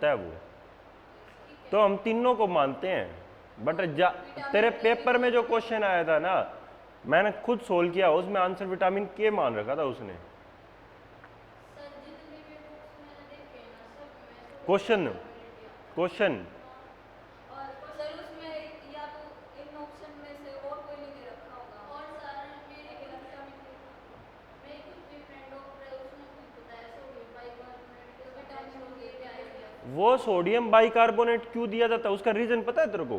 बनता है वो, तो हम तीनों को मानते हैं। बट तेरे पेपर में जो क्वेश्चन आया था ना, मैंने खुद सोल्व किया, उसमें आंसर विटामिन के मान रखा था उसने। क्वेश्चन क्वेश्चन वो सोडियम बाइकार्बोनेट क्यों दिया जाता है उसका रीजन पता है तेरे को?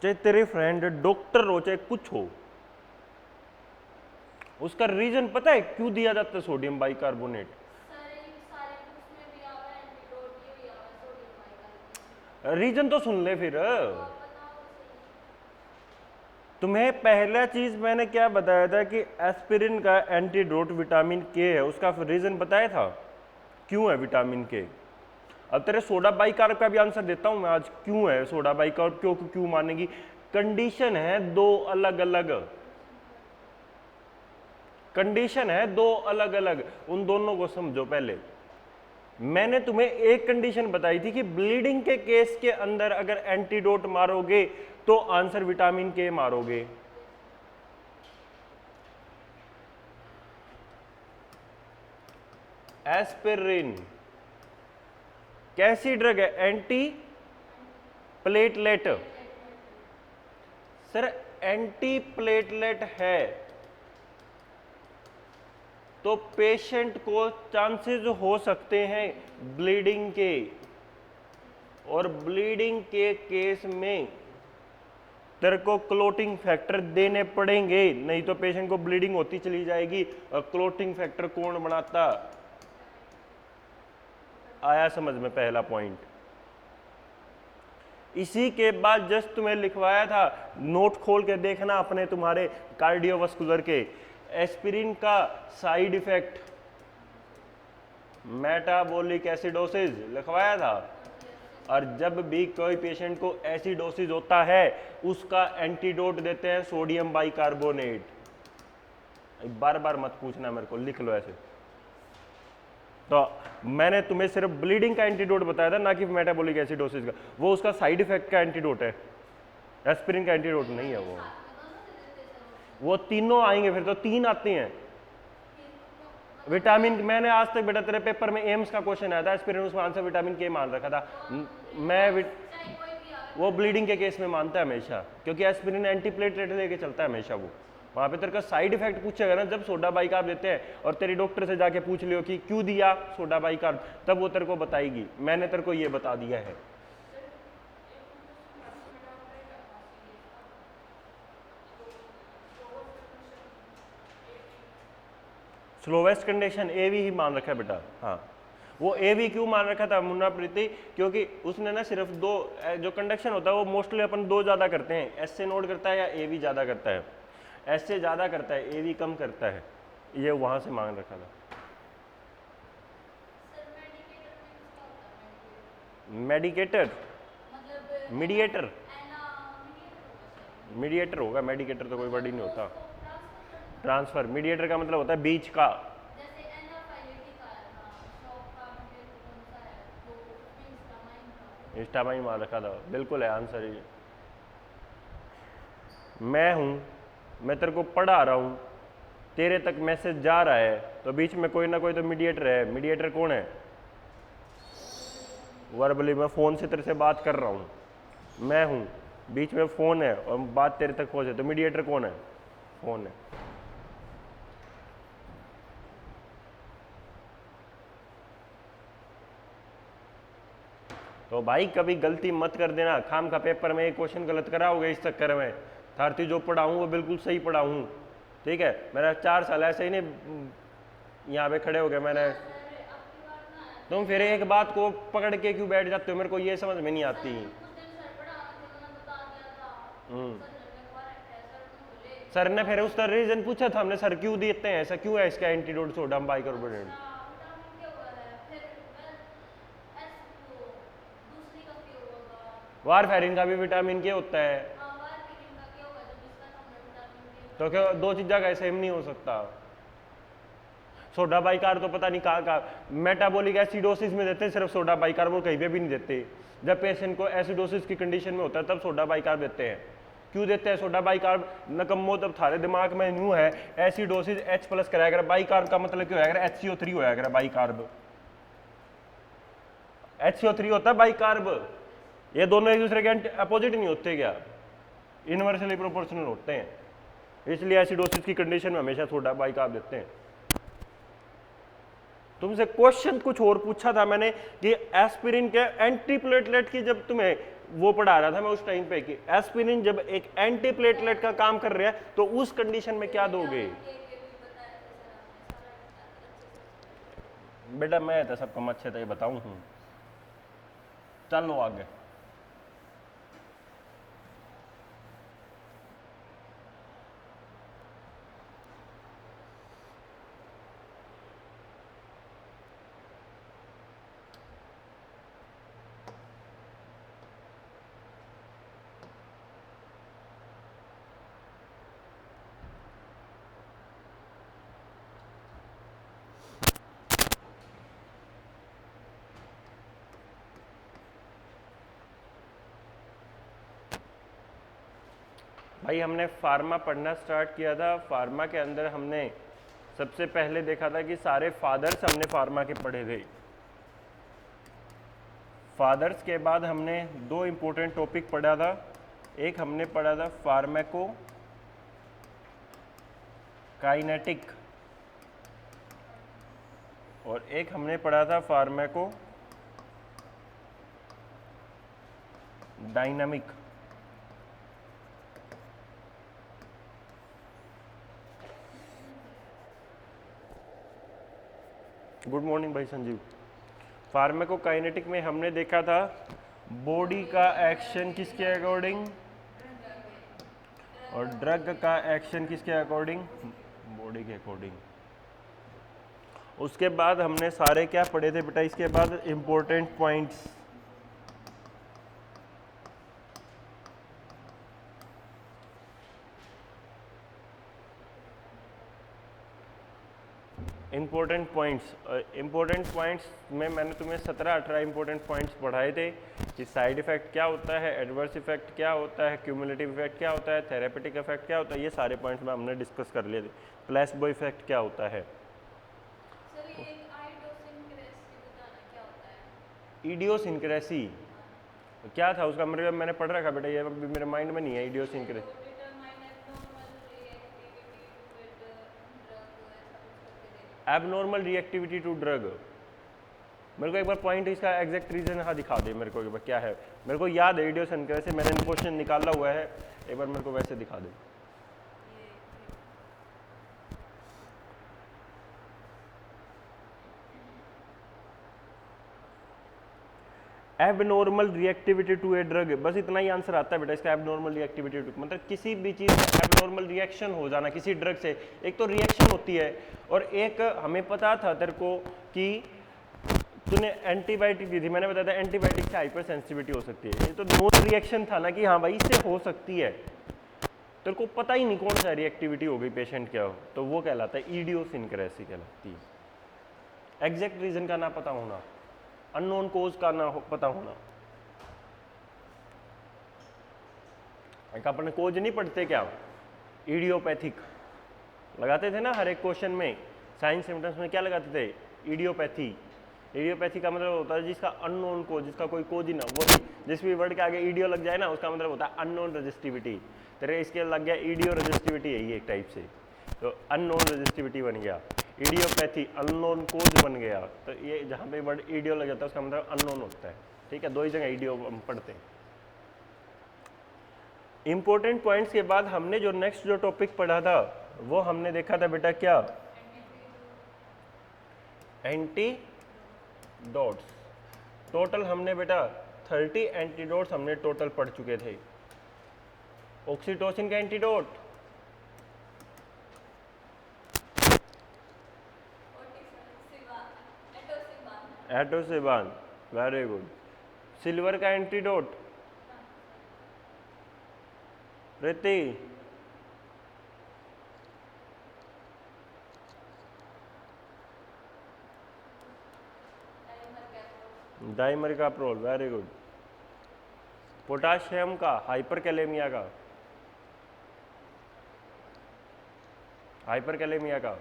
चाहे तेरे फ्रेंड डॉक्टर हो चाहे कुछ हो, उसका रीजन पता है क्यों दिया जाता है सोडियम बाइकार्बोनेट? रीजन तो सुन ले फिर। तुम्हें पहला चीज मैंने क्या बताया था कि एस्पिरिन का एंटीडोट विटामिन के है, उसका रीजन बताया था क्यों है विटामिन के। अब तेरे सोडा बाइकार्ब का भी आंसर देता हूं मैं आज, क्यों है सोडा बाइकार्ब, क्यों क्यों मानेगी। कंडीशन है दो अलग अलग, कंडीशन है दो अलग अलग, उन दोनों को समझो पहले। मैंने तुम्हें एक कंडीशन बताई थी कि ब्लीडिंग के केस के अंदर अगर एंटीडोट मारोगे तो आंसर विटामिन के मारोगे। एस्पिरिन कैसी ड्रग है? Anti platelet. Sir anti platelet है तो पेशेंट को चांसेस हो सकते हैं ब्लीडिंग के, और ब्लीडिंग के केस में तेरे को क्लोटिंग फैक्टर देने पड़ेंगे, नहीं तो पेशेंट को ब्लीडिंग होती चली जाएगी। और क्लोटिंग फैक्टर कौन बनाता? आया समझ में पहला पॉइंट। इसी के बाद जस्ट तुम्हें लिखवाया था, नोट खोल के देखना अपने तुम्हारे कार्डियोवास्कुलर के, एस्पिरिन का साइड इफेक्ट मेटाबॉलिक एसिडोसिस लिखवाया था। और जब भी कोई पेशेंट को एसिडोसिस होता है उसका एंटीडोट देते हैं सोडियम बाइकार्बोनेट। बार बार मत पूछना मेरे को, लिख लो ऐसे। तो मैंने तुम्हें सिर्फ ब्लीडिंग का एंटीडोट बताया था, ना कि मेटाबॉलिक एसिडोसिस का। वो उसका साइड इफेक्ट का एंटीडोट है, एस्पिरिन का एंटीडोट नहीं है वो तीनों आएंगे फिर, तो तीन आते हैं विटामिन। मैंने आज तक बेटा तेरे पेपर में एम्स का क्वेश्चन आया था एस्पिरिन, उसमें आंसर विटामिन के मान रखा था। वो ब्लीडिंग के केस में मानता है हमेशा, क्योंकि एस्पिरिन एंटीप्लेटलेट लेके चलता है हमेशा। वो वहाँ पे तेरे का साइड इफेक्ट पूछेगा ना, जब सोडा बाइकार्ब देते हैं और तेरी डॉक्टर से जाके पूछ लियो कि क्यों दिया सोडा बाइकार्ब, तब वो तेरे को बताएगी। मैंने तेरे को ये बता दिया है। स्लोवेस्ट कंडीशन एवी ही मान रखा है बेटा। हाँ वो एवी क्यों मान रखा था मुन्ना प्रीति? क्योंकि उसने ना सिर्फ दो, जो कंडक्शन होता है वो मोस्टली अपन दो ज़्यादा करते हैं, एस से नोट करता है या एवी ज़्यादा करता है। एस से ज़्यादा करता है, एवी कम करता है, ये वहाँ से मान रखा था। मेडिकेटर मीडिएटर, मीडिएटर होगा, मेडिकेटर तो कोई वर्ड ही नहीं होता। ट्रांसफर, मीडिएटर का मतलब होता है बीच का। हिस्टामाइन मान रखा था, बिल्कुल है आंसर ये। मैं हूं, मैं तेरे को पढ़ा रहा हूं, तेरे तक मैसेज जा रहा है, तो बीच में कोई ना कोई तो मीडिएटर है। मीडिएटर कौन है? वर्बली मैं फोन से तेरे से बात कर रहा हूं, मैं हूं, बीच में फोन है और बात तेरे तक पहुंचे, तो मीडिएटर कौन है? फोन है। तो भाई कभी गलती मत कर देना, खाम का पेपर में एक क्वेश्चन गलत कराओगे इस चक्कर में। थारती जो पढ़ाऊँ वो बिल्कुल सही पढ़ाऊँ, ठीक है। मेरा 4 साल ऐसे ही नहीं यहाँ पे खड़े हो गए मैंने। तुम फिर एक बात को पकड़ के क्यों बैठ जाते हो, मेरे को ये समझ में नहीं आती। सर ने फिर उसका रीजन पूछा था हमने, सर क्यों देते हैं ऐसा, क्यों है इसका एंटीडोट सोडियम बाइकार्बोनेट? वारफेरिन का भी विटामिन के होता है, तो क्या दो चीज़ों का सेम नहीं हो सकता? सोडा बाइकार्ब तो पता नहीं कहाँ मेटाबॉलिक एसिडोसिस में देते हैं सिर्फ सोडा बाइकार्ब, और कहीं पे भी नहीं देते। जब पेशेंट को एसिडोसिस की कंडीशन में होता है तब सोडा बाइकार्ब देते हैं। क्यों देते हैं सोडा बाइकार्ब? नकम्मो, तब थारे दिमाग में न्यू है एसिडोसिस H+ कराया, बाइकार्ब का मतलब क्या होगा? HCO3 होगा बाइकार्ब। HCO3 होता है बाइकार्ब। ये दोनों एक दूसरे के अपोजिट नहीं होते क्या? इनवर्सली प्रोपोर्शनल होते हैं, इसलिए एसिडोसिस की कंडीशन में हमेशा सोडा बाइकार्ब देते हैं। तुमसे क्वेश्चन कुछ और पूछा था मैंने कि एस्पिरिन के एंटीप्लेटलेट की, जब तुम्हें वो पढ़ा रहा था मैं उस टाइम पे कि एस्पिरिन जब एक एंटीप्लेटलेट का काम कर रहा है तो उस कंडीशन में क्या दोगे? बेटा मैं तो सबको अच्छे से बताऊं हूं। चलो आगे। भाई हमने फार्मा पढ़ना स्टार्ट किया था। फार्मा के अंदर हमने सबसे पहले देखा था कि सारे फादर्स हमने फार्मा के पढ़े थे। फादर्स के बाद हमने दो इम्पोर्टेंट टॉपिक पढ़ा था। एक हमने पढ़ा था फार्मेको काइनेटिक, और एक हमने पढ़ा था फार्मेको डायनामिक। गुड मॉर्निंग भाई संजीव। फार्मेकोकाइनेटिक में हमने देखा था बॉडी का एक्शन किसके अकॉर्डिंग और ड्रग का एक्शन किसके अकॉर्डिंग? बॉडी के अकॉर्डिंग। उसके बाद हमने सारे क्या पढ़े थे बेटा? इसके बाद इंपॉर्टेंट पॉइंट्स। इंपॉर्टेंट पॉइंट्स में मैंने तुम्हें 17-18 इंपॉर्टेंट पॉइंट्स पढ़ाए थे कि साइड इफेक्ट क्या होता है, एडवर्स इफेक्ट क्या होता है, क्यूमुलेटिव इफेक्ट क्या होता है, थेरेपेटिक इफेक्ट क्या होता है। ये सारे पॉइंट्स में हमने डिस्कस कर लिए थे। प्लेसबो इफेक्ट क्या होता है, इडियोसिंक्रेसी क्या था उसका? मतलब मैंने पढ़ रखा बेटा, ये मेरे माइंड में नहीं है। Idiosyncrasy abnormal reactivity to drug. मेरे को एक बार पॉइंट इसका एग्जैक्ट रीजन हाँ दिखा दे मेरे को एक बार, क्या है? मेरे को याद है इडियोसिंक्रेसी, मैंने क्वेश्चन निकाला हुआ है, एक बार मेरे को वैसे दिखा दे। Abnormal reactivity to a drug, बस इतना ही आंसर आता है बेटा इसका। एबनॉर्मल रिएक्टिविटी टू मतलब किसी भी चीज़ में एबनॉर्मल रिएक्शन हो जाना किसी ड्रग से। एक तो रिएक्शन होती है और एक हमें पता था तेरे को कि तूने एंटीबायोटिक दी थी, मैंने बताया था एंटीबायोटिक से हाइपर सेंसिटिविटी हो सकती है। ये तो नॉन रिएक्शन था ना कि हाँ भाई इससे हो सकती है, तेरे को पता ही नहीं कौन सा रिएक्टिविटी हो गई पेशेंट क्या हो, तो वो कहलाता है इडियोसिंक्रेसी कहलाती है। एग्जैक्ट रीजन का ना पता होना, अननोन कोज का ना पता होना। अपने कोज नहीं पढ़ते क्या? इडियोपैथिक लगाते थे ना हर एक क्वेश्चन में, साइंस सिम्टम्स में क्या लगाते थे? इडियोपैथी। इडियोपैथी का मतलब होता है जिसका अननोन कोज, जिसका कोई कोज ही ना, वो भी जिस भी वर्ड के आगे ईडियो लग जाए ना उसका मतलब होता है अननोन रजिस्टिविटी। तेरे इसके लग गया ईडियो रजिस्टिविटी, यही एक टाइप से, तो अननोन रजिस्टिविटी बन गया। इडियोपैथी अननोन कोज बन गया, तो ये जहाँ पे वर्ड ईडियो लग जाता है उसका मतलब अननोन होता है। ठीक है, दो ही जगह ईडियो हम पढ़ते हैं। इंपॉर्टेंट पॉइंट्स के बाद हमने जो नेक्स्ट जो टॉपिक पढ़ा था वो हमने देखा था बेटा क्या? एंटीडोट्स। टोटल हमने बेटा 30 एंटीडोट्स हमने टोटल पढ़ चुके थे। ऑक्सीटोसिन का एंटीडोट, एटोसिबान, वेरी गुड। सिल्वर का एंटीडोट, प्रीति, डाइमरिकाप्रोल, वेरी गुड। पोटाशियम का, हाइपरकैलेमिया का, हाइपरकैलेमिया का,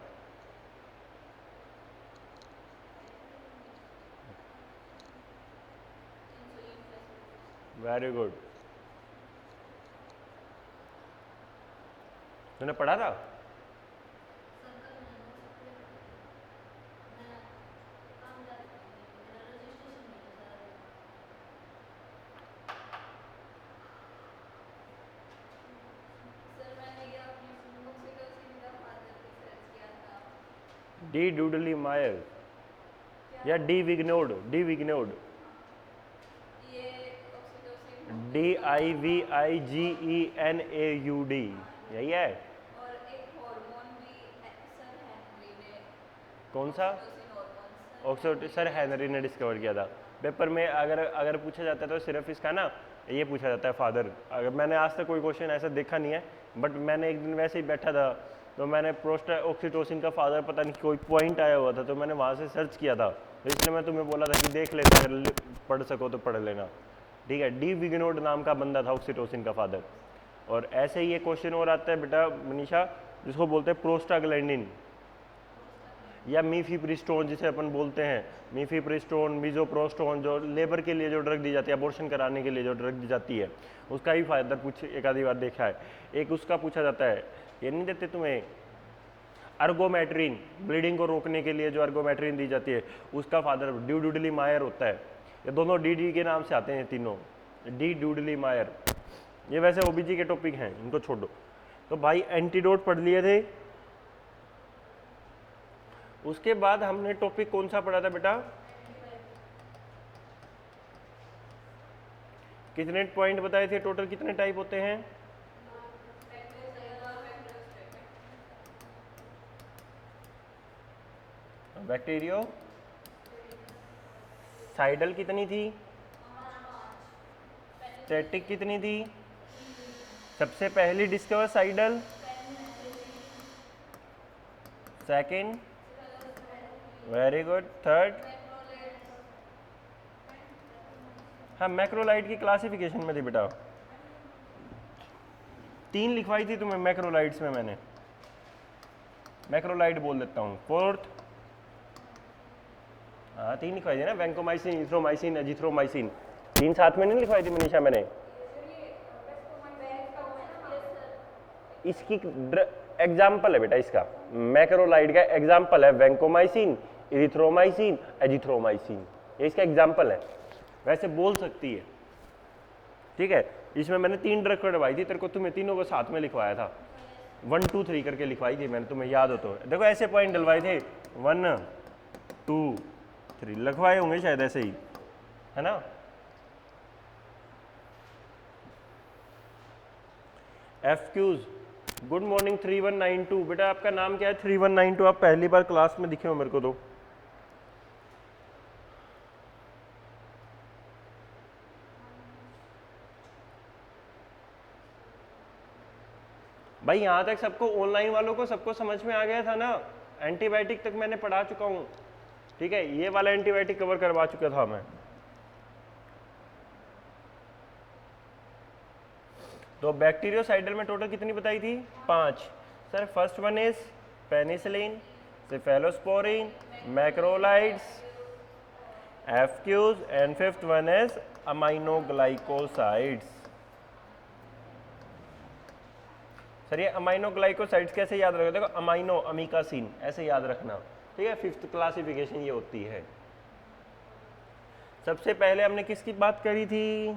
वेरी गुड। तूने पढ़ा था? डी डूडली मायर या डी विग्नोड, डी विग्नोड, DIVIGENAUD, यही है। और एक हार्मोन भी सर हेनरी ने, कौन सा? ऑक्सीटोसिन, सर हेनरी ने डिस्कवर किया था। पेपर में अगर पूछा जाता है तो सिर्फ इसका ना ये पूछा जाता है फादर। अगर मैंने आज तक कोई क्वेश्चन ऐसा देखा नहीं है, बट मैंने एक दिन वैसे ही बैठा था तो मैंने ऑक्सीटोसिन का फादर पता नहीं कोई पॉइंट आया हुआ था तो मैंने वहाँ से सर्च किया था, तो इसलिए मैं तुम्हें बोला था कि देख लेना, अगर पढ़ सको तो पढ़ लेना, ठीक है। डी विग्नोड नाम का बंदा था ऑक्सीटोसिन का फादर। और ऐसे ही ये क्वेश्चन और आता है बेटा मनीषा, जिसको बोलते हैं प्रोस्टाग्लैंडिन या मीफिप्रिस्टोन जिसे अपन बोलते हैं। मीफिप्रिस्टोन, मीजोप्रोस्टोन, जो लेबर के लिए जो ड्रग दी जाती है, अबॉर्शन कराने के लिए जो ड्रग दी जाती है, उसका ही फायदा एक आधी बार देखा है। एक उसका पूछा जाता है, ये नहीं देते तुम्हें अर्गोमेट्रिन, ब्लीडिंग को रोकने के लिए जो अर्गोमेट्रिन दी जाती है, उसका फादर डी डूडली मायर होता है। ये दोनों डी के नाम से आते हैं तीनों, डी डूडली मायर। ये वैसे ओबीजी के टॉपिक हैं, इनको छोड़ो। तो भाई एंटीडोट पढ़ लिए थे। उसके बाद हमने टॉपिक कौन सा पढ़ा था बेटा? कितने पॉइंट बताए थे टोटल, कितने टाइप होते हैं? बैक्टीरियो साइडल कितनी थी? स्टैटिक कितनी थी? सबसे पहली discover cidal, second, very good, third. हाँ, मैक्रोलाइट की क्लासिफिकेशन में थी बेटा, 3 लिखवाई थी तुम्हें मैक्रोलाइट्स में, मैंने मैक्रोलाइट बोल देता हूँ। फोर्थ, हाँ 3 लिखवाई थी ना, वैंकोमाइसिन, इथ्रोमाइसिन, एजिथ्रोमाइसिन, 3 साथ में नहीं लिखवाई थी मनीषा मैंने। इसकी एग्जाम्पल है बेटा, इसका मैक्रोलाइड का एग्जाम्पल है वैंकोमाइसिन, इरिथ्रोमाइसिन, एजिथ्रोमाइसिन, ये इसका एग्जाम्पल है। वैसे बोल सकती है, ठीक है। इसमें मैंने 3 ड्रग करवाई थी, तेरे को तुम्हें तीनों को साथ में लिखवाया था, 1 2 3 करके लिखवाई थी मैंने, तुम्हें याद हो तो। देखो ऐसे पॉइंट डलवाए थे, 1 2 3 लिखवाए होंगे शायद ऐसे ही, है ना। FQs, good morning 3192। बेटा आपका नाम क्या है? 3192, आप पहली बार क्लास में दिखे हो मेरे को तो। भाई यहाँ तक सबको, ऑनलाइन वालों को सबको समझ में आ गया था ना। एंटीबायोटिक तक मैंने पढ़ा चुका हूँ, ठीक है। ये वाला एंटीबायोटिक कवर करवा चुका था मैं। तो बैक्टीरियोसाइडल में टोटल कितनी बताई थी? 5। Sir first one is penicillin, cephalosporin, macrolides, FQs, and fifth one is aminoglycosides. Sir ये अमाइनोग्लाइकोसाइड्स कैसे याद रखो? देखो अमाइनो, अमीकासिन, ऐसे याद रखना, ठीक है। 5th क्लासिफिकेशन ये होती है। सबसे पहले हमने किसकी बात करी थी?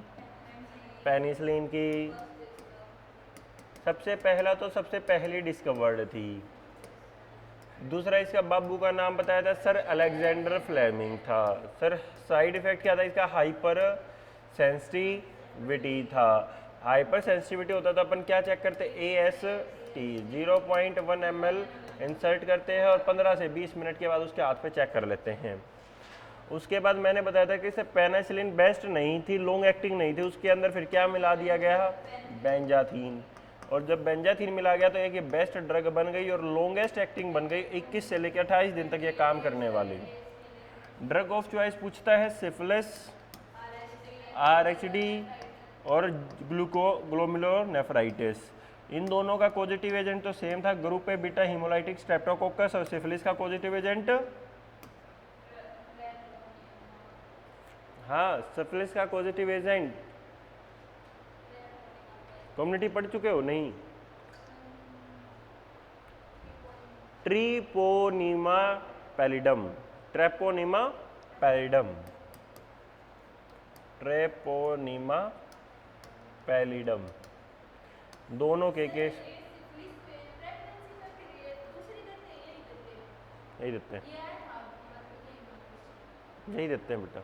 पेनिसिलिन की। सबसे पहला तो सबसे पहली डिस्कवर्ड थी। दूसरा इसका बाबू का नाम बताया था, सर अलेक्जेंडर फ्लेमिंग था। सर साइड इफेक्ट क्या था इसका? हाइपर सेंसिटिविटी था। हाइपर सेंसिटिविटी होता तो अपन क्या चेक करते? AST 0.1 ml इंसर्ट करते हैं और 15 से 20 मिनट के बाद उसके हाथ पे चेक कर लेते हैं। उसके बाद मैंने बताया था कि इसे पेनिसिलिन बेस्ट नहीं थी, लॉन्ग एक्टिंग नहीं थी, उसके अंदर फिर क्या मिला दिया गया? बेंजाथीन। और जब बेंजाथीन मिला गया तो एक ये बेस्ट ड्रग बन गई और लॉन्गेस्ट एक्टिंग बन गई। 21 से लेकर 28 दिन तक ये काम करने वाली। ड्रग ऑफ चॉइस पूछता है सिफिलिस, RHD और ग्लूकोग्लोमेरुलोनेफ्राइटिस। इन दोनों का पॉजिटिव एजेंट तो सेम था, group A beta haemolytic Streptococcus, और सिफिलिस का पॉजिटिव एजेंट, हाँ सिफिलिस का पॉजिटिव एजेंट कम्युनिटी पढ़ चुके हो नहीं? ट्रिपोनीमा पैलिडम, ट्रेपोनीमा पैलिडम, ट्रेपोनीमा पैलिडम, दोनों के केस यही देते हैं, यही देते हैं बेटा,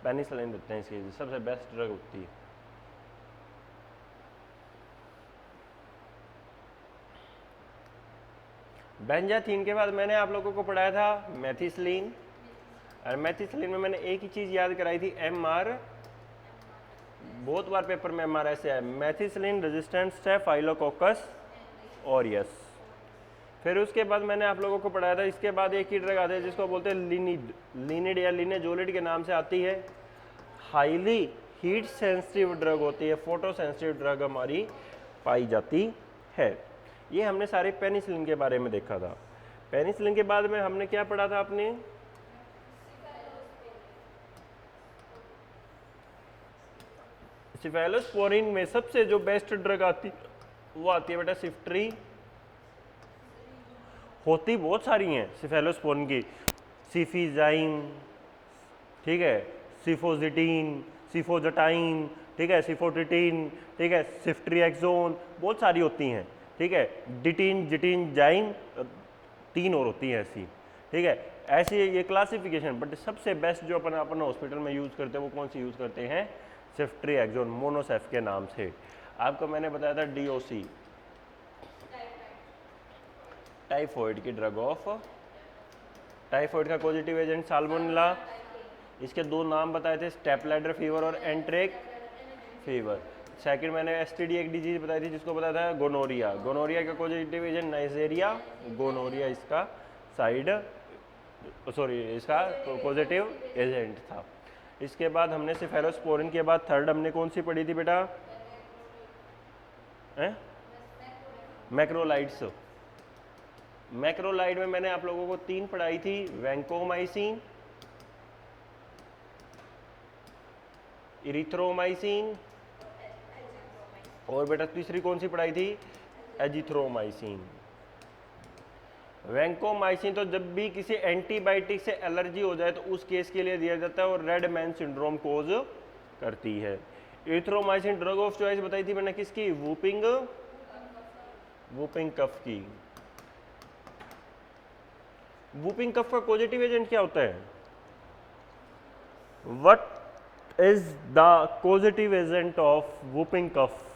पेनिसिलिन देते हैं इसकी, सबसे बेस्ट ड्रग होती है। बेंजाथीन के बाद मैंने आप लोगों को पढ़ाया था मेथिसिलिन, और मेथिसिलिन में मैंने एक ही चीज़ याद कराई थी, MR, बहुत बार पेपर में MR ऐसे है, मेथिसिलिन रेजिस्टेंट स्टेफाइलोकोकस ऑरियस। फिर उसके बाद मैंने आप लोगों को पढ़ाया था, इसके बाद एक ही ड्रग आता है जिसको बोलते हैं लिनिड, लिनिड या लिनेजोलिड के नाम से आती है, हाईली हीट सेंसिटिव ड्रग होती है, फोटो सेंसिटिव ड्रग हमारी पाई जाती है। ये हमने सारे पेनिसिलिन के बारे में देखा था। पेनिसिलिन के बाद में हमने क्या पढ़ा था आपने? सिफेलोस्पोरिन में सबसे जो बेस्ट ड्रग आती वो आती है बेटा सिफ्ट्री, होती बहुत सारी हैं सिफेलोस्पोरिन की, सिफिजाइन, ठीक है, सिफोजिटीन, सिफोजटाइन, ठीक है, सिफोटिटीन, ठीक है, सिफ्ट्रिएक्सोन, बहुत सारी होती हैं, ठीक है, डिटीन, जिटीन, जाइन, 3 और होती हैं ऐसी, ठीक है, ऐसी ये क्लासिफिकेशन। बट सबसे बेस्ट जो अपन हॉस्पिटल में यूज़ करते हैं वो कौन सी यूज़ करते हैं? सिफ्ट्रिएक्सोन, मोनोसेफ के नाम से। आपको मैंने बताया था DOC, टाइफॉइड की ड्रग ऑफ, टाइफॉइड का पॉजिटिव एजेंट साल्मोनेला, इसके 2 नाम बताए थे, स्टेपलैडर फीवर और एंट्रेक फीवर। सेकंड मैंने STD एक डिजीज बताई थी जिसको बताया था गोनोरिया, गोनोरिया का पॉजिटिव एजेंट नाइजेरिया गोनोरिया, इसका इसका पॉजिटिव एजेंट था। इसके बाद हमने सिफेलोस्पोरिन के बाद थर्ड हमने कौन सी पढ़ी थी बेटा? मैक्रोलाइड्स। मैक्रोलाइड में मैंने आप लोगों को 3 पढ़ाई थी, वैंकोमाइसिन, इरिथ्रोमाइसिन, और बेटा तीसरी कौन सी पढ़ाई थी? एजिथ्रोमाइसिन। वैंकोमाइसिन तो जब भी किसी एंटीबायोटिक से एलर्जी हो जाए तो उस केस के लिए दिया जाता है और रेड मैन सिंड्रोम कोज करती है। इरिथ्रोमाइसिन ड्रग ऑफ चॉइस बताई थी मैंने किसकी? वूपिंग कफ की। वूपिंग कफ का पॉजिटिव एजेंट क्या होता है? What is the positive agent of whooping cough?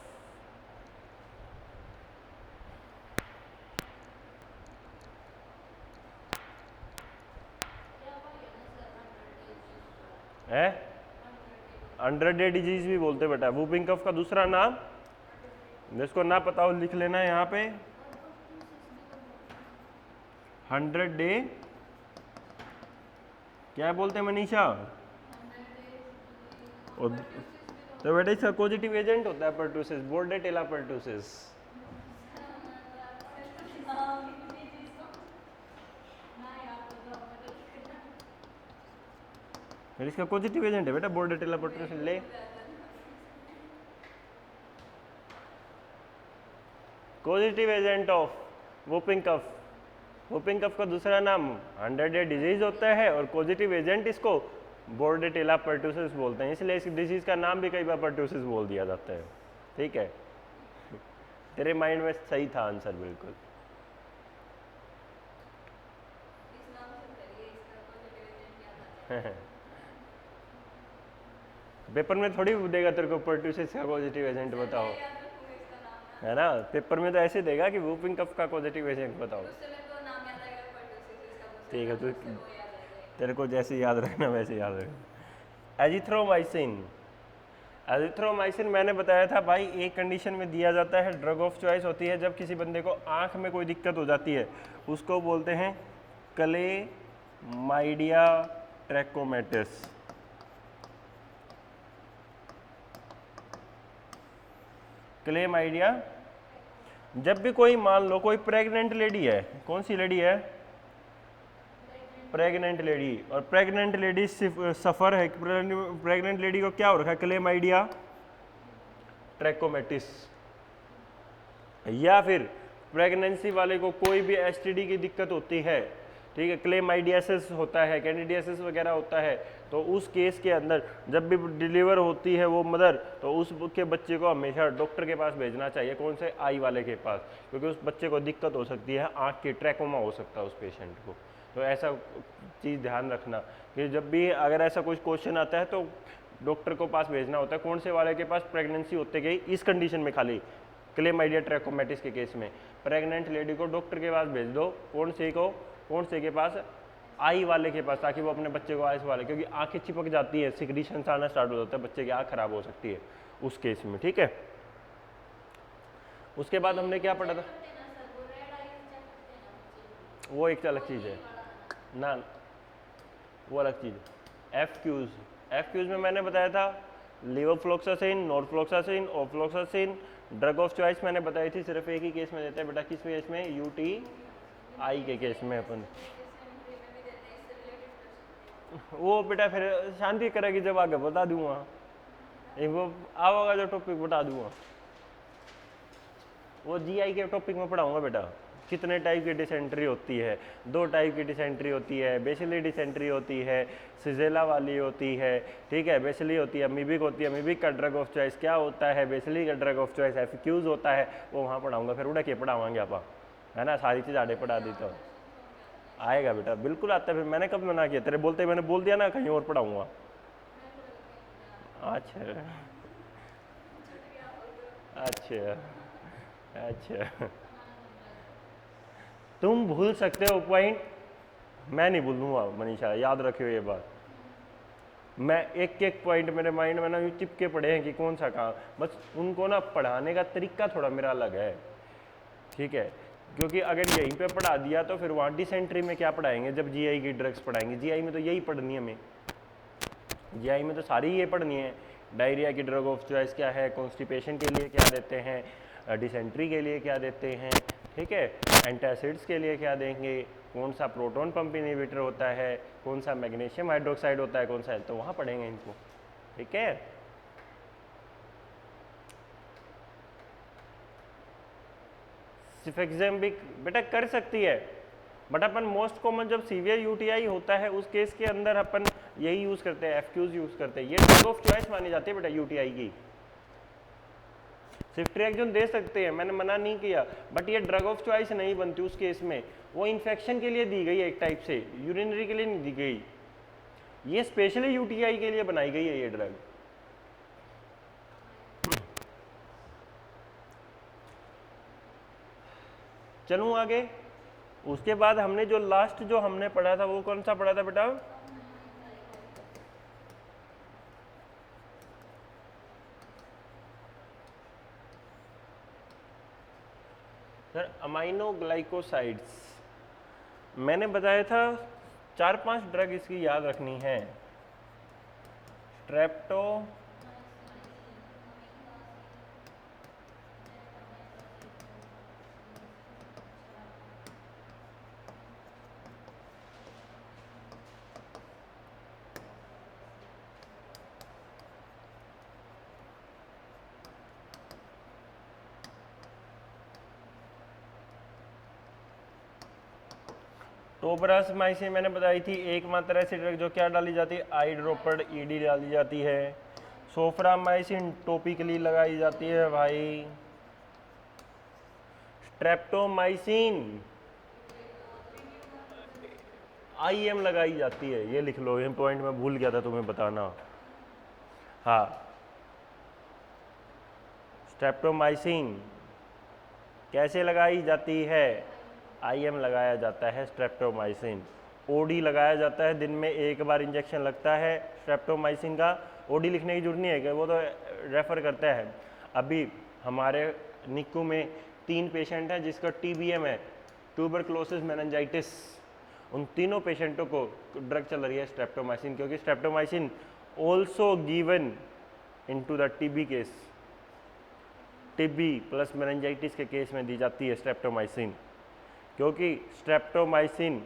है अंडर डे डिजीज भी बोलते बेटा। वूपिंग कफ का दूसरा नाम, जिसको ना पता हो लिख लेना है यहाँ पे, 100 डे क्या बोलते हैं मनीषा? तो बेटा इसका पॉजिटिव एजेंट होता है पर्टुसिस, बोर्डेटेला पर्टुसिस। फिर इसका पॉजिटिव एजेंट है बेटा बोर्डेटेला पर्टुसिस। ले positive agent of whooping cough, whooping cough का दूसरा नाम 100 डे डिजीज होता है और पॉजिटिव एजेंट इसको बोर्डेटेला पर्टुसिस बोलते हैं, इसलिए इस डिजीज का नाम भी कई बार पर्टुसिस बोल दिया जाता है। ठीक है, तेरे माइंड में सही था आंसर बिल्कुल। पेपर में थोड़ी देगा तेरे को पर्टुसिस का पॉजिटिव एजेंट बताओ, है ना? पेपर में तो ऐसे देगा कि वूपिंग कफ का पॉजिटिव एजेंट बताओ। ठीक है, तो तेरे को जैसे याद रखना वैसे याद रखना। एजिथ्रोमाइसिन, एजिथ्रोमाइसिन मैंने बताया था भाई एक कंडीशन में दिया जाता है, ड्रग ऑफ चॉइस होती है जब किसी बंदे को आंख में कोई दिक्कत हो जाती है, उसको बोलते हैं क्ले माइडिया ट्रैकोमेटिस। क्लेमाइडिया, जब भी कोई मान लो कोई प्रेग्नेंट लेडी है, कौन सी लेडी है, प्रेग्नेंट लेडी, और प्रेग्नेंट लेडी सफर है, प्रेग्नेंट लेडी को क्या हो रखा है, क्लेमाइडिया ट्रैकोमेटिस। या फिर प्रेगनेंसी वाले को कोई भी एसटीडी की दिक्कत होती है, ठीक है, क्लेमाइडियासिस होता है, कैंडिडियासिस वगैरह होता है, तो उस केस के अंदर जब भी डिलीवर होती है वो मदर, तो उसके बच्चे को हमेशा डॉक्टर के पास भेजना चाहिए, कौन से, आई वाले के पास, क्योंकि उस बच्चे को दिक्कत हो सकती है, आँख की ट्रैकोमा हो सकता है उस पेशेंट को। तो ऐसा चीज़ ध्यान रखना कि जब भी अगर ऐसा कुछ क्वेश्चन आता है तो डॉक्टर को पास भेजना होता है, कौन से वाले के पास प्रेगनेंसी होते गई, इस कंडीशन में खाली क्लेमाइडिया ट्रैकोमेटिस के केस में प्रेग्नेंट लेडी को डॉक्टर के पास भेज दो, कौन से के पास, आई वाले के पास, ताकि वो अपने बच्चे को आइस वाले, क्योंकि आंखें चिपक जाती है, सिक्रीशन आना स्टार्ट हो जाता है, बच्चे की आँख खराब हो सकती है उस केस में, ठीक है। उसके बाद हमने क्या पढ़ा था, वो एक अलग चीज़ है ना, वो अलग चीज़ है। एफ क्यूज में मैंने बताया था levofloxacin, norfloxacin, ofloxacin, drug of choice मैंने बताई थी, सिर्फ एक ही केस में देते हैं बेटा, किस केस में, यूटीआई के केस में अपन। वो बेटा फिर शांति करेगी जब आगे बता दूंगा, वो आओगा जो टॉपिक बता दूंगा, वो जीआई के टॉपिक में पढ़ाऊंगा बेटा। कितने टाइप की डिसेंट्री होती है, 2 टाइप की डिसेंट्री होती है, बेसिली डिसेंट्री होती है, सिजेला वाली होती है, ठीक है, बेसिली होती है, अमीबिक होती है, अमीबिक का ड्रग ऑफ चॉइस क्या होता है, बेसिली का ड्रग ऑफ चॉइस एफक्यूज होता है, वो वहाँ पढ़ाऊंगा, फिर उड़ा के पढ़ावाएंगे आप, है ना, सारी चीज़ आड़े पढ़ा देता हूँ। आएगा बेटा, बिल्कुल आता है, फिर मैंने कब मना किया, तेरे बोलते मैंने बोल दिया ना कहीं और पढ़ाऊँगा। अच्छा अच्छा अच्छा, तुम भूल सकते हो पॉइंट, मैं नहीं भूलूंगा मनीषा, याद रखियो ये बात। मैं एक एक पॉइंट मेरे माइंड में ना यूँ चिपके पड़े हैं कि कौन सा कहाँ, बस उनको ना पढ़ाने का तरीका थोड़ा मेरा अलग है, ठीक है, क्योंकि अगर यहीं पे पढ़ा दिया तो फिर वहाँ डिसेंट्री में क्या पढ़ाएंगे, जब जीआई की ड्रग्स पढ़ाएंगे, जीआई में तो यही पढ़नी है हमें, जीआई में तो सारी ये पढ़नी है, डायरिया की ड्रग ऑफ चॉइस क्या है, कॉन्स्टिपेशन के लिए क्या देते हैं, डिसेंट्री के लिए क्या देते हैं, ठीक है, एंटासिड्स के लिए क्या देंगे, कौन सा प्रोटॉन पंप इनहिबिटर होता है, कौन सा मैग्नीशियम हाइड्रोक्साइड होता है, कौन सा है, तो वहाँ पढ़ेंगे इनको, ठीक है। सिफेक्सेम्बिक बेटा कर सकती है, बट अपन मोस्ट कॉमन जब सीवियर यूटीआई होता है उस केस के अंदर अपन यही यूज़ करते हैं, एफक्यूज यूज़ करते हैं, ये ड्रग ऑफ चॉइस मानी जाती है बेटा यूटीआई की। सिफ्ट्रिएक्जोन दे सकते हैं, मैंने मना नहीं किया, बट ये ड्रग ऑफ चॉइस नहीं बनती उस केस में, वो इन्फेक्शन के लिए दी गई है एक टाइप से, यूरिनरी के लिए नहीं दी गई, ये स्पेशली यूटीआई के लिए बनाई गई है ये ड्रग। चलूँ आगे, उसके बाद हमने जो लास्ट जो हमने पढ़ा था वो कौन सा पढ़ा था बेटा, सर अमाइनो ग्लाइकोसाइड्स, मैंने बताया था 4-5 ड्रग इसकी याद रखनी है, स्ट्रेप्टो, टोबरासमाइसिन मैंने बताई थी, एक मात्रा ऐसी ड्रग जो क्या डाली जाती है, आइड्रोपड ईडी डाली जाती है, सोफ्रामाइसिन टोपिकली लगाई जाती है भाई, स्ट्रेप्टोमाइसिन आईएम लगाई जाती है, ये लिख लो, ये पॉइंट मैं भूल गया था तुम्हें बताना, हाँ, स्ट्रेप्टोमाइसिन कैसे लगाई जाती है, आईएम लगाया जाता है स्ट्रेप्टोमाइसिन, ओडी लगाया जाता है, दिन में एक बार इंजेक्शन लगता है स्ट्रेप्टोमाइसिन का, ओडी लिखने की जरूरत नहीं है कि वो तो रेफर करता है। अभी हमारे निक्कू में 3 पेशेंट हैं जिसका टीबीएम है, ट्यूबरक्लोसिस मेनिंजाइटिस, उन तीनों पेशेंटों को ड्रग चल रही है स्ट्रेप्टोमाइसिन, क्योंकि streptomycin also given into the TB case, TB plus meningitis के केस में दी जाती है स्ट्रेप्टोमाइसिन। क्योंकि स्ट्रेप्टोमाइसिन